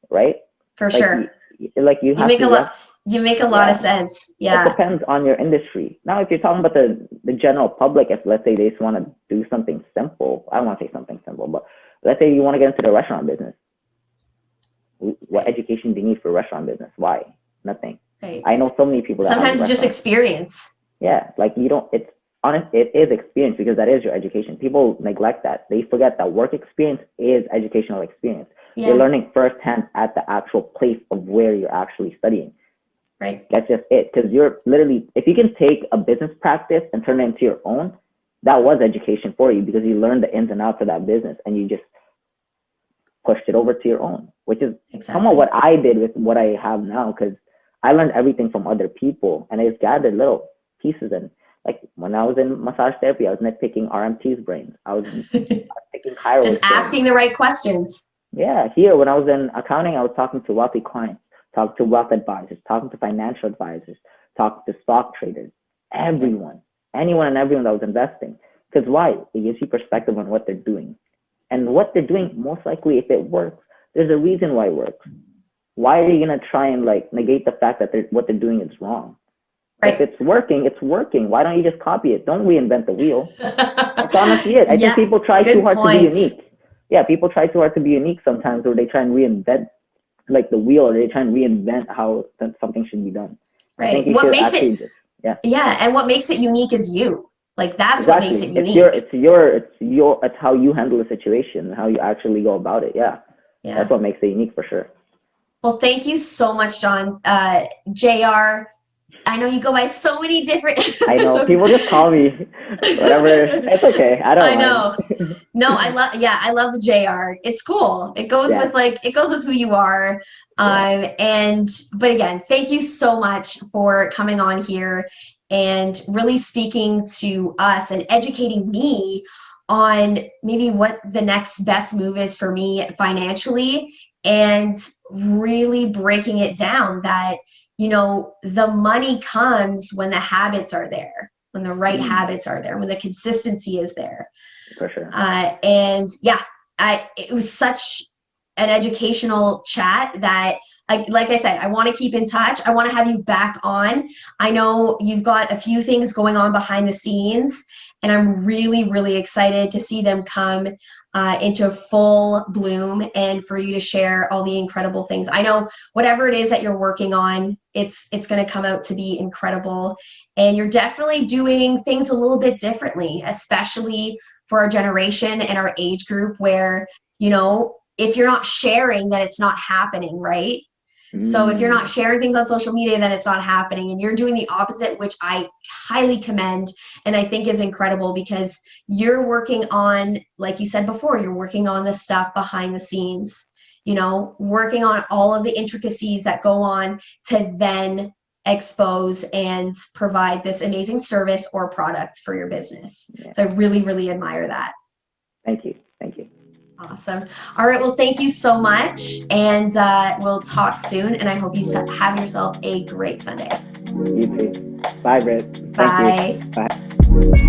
right? For sure. You have make to, a lot. You make a lot of sense. Yeah. It depends on your industry. Now, if you're talking about the general public, if let's say they just want to do something simple, I don't want to say something simple, but let's say you want to get into the restaurant business. What education do you need for restaurant business? Why? Nothing. Right. I know so many people that sometimes it's just experience. Yeah, like you don't. It's honest. It is experience because that is your education. People neglect that. They forget that work experience is educational experience. Yeah. You're learning firsthand at the actual place of where you're actually studying. Right. That's just it. Because you're literally, if you can take a business practice and turn it into your own, that was education for you because you learned the ins and outs of that business and you just pushed it over to your own, which is somewhat what I did with what I have now. Because I learned everything from other people and I just gathered little pieces. And like when I was in massage therapy, I was nitpicking RMT's brains. I was picking Chiro's just asking the right questions. Yeah. Here, when I was in accounting, I was talking to wealthy clients, talking to wealth advisors, talking to financial advisors, talking to stock traders, anyone and everyone that was investing. Because why? It gives you perspective on what they're doing. And what they're doing, most likely, if it works, there's a reason why it works. Why are you going to try and like negate the fact that what they're doing is wrong? Right. If it's working, it's working. Why don't you just copy it? Don't reinvent the wheel. That's honestly it. I think people try too hard to be unique. Yeah, people try too hard to be unique sometimes, or they try and reinvent like the wheel, or they try and reinvent how something should be done. Right. I think what makes it? Yeah, and what makes it unique is you. Like that's what makes it unique. It's how you handle the situation, how you actually go about it. Yeah. That's what makes it unique for sure. Well, thank you so much, John. JR, I know you go by so many different. I know people just call me whatever. It's okay. I don't know. No, I love the JR. It's cool. It goes with who you are. But again, thank you so much for coming on here and really speaking to us and educating me on maybe what the next best move is for me financially, and really breaking it down that, the money comes when the habits are there, when the right habits are there, when the consistency is there. For sure. It was such an educational chat that, like I said, I want to keep in touch. I want to have you back on. I know you've got a few things going on behind the scenes, and I'm really, really excited to see them come into full bloom and for you to share all the incredible things. I know whatever it is that you're working on, it's going to come out to be incredible. And you're definitely doing things a little bit differently, especially for our generation and our age group where, if you're not sharing, then it's not happening, right? So if you're not sharing things on social media, then it's not happening. And you're doing the opposite, which I highly commend and I think is incredible, because you're working on, like you said before, you're working on the stuff behind the scenes, working on all of the intricacies that go on to then expose and provide this amazing service or product for your business. Yeah. So I really, really admire that. Thank you. Awesome. All right. Well, thank you so much. And we'll talk soon. And I hope you have yourself a great Sunday. You too. Bye, Britt. Bye. Bye.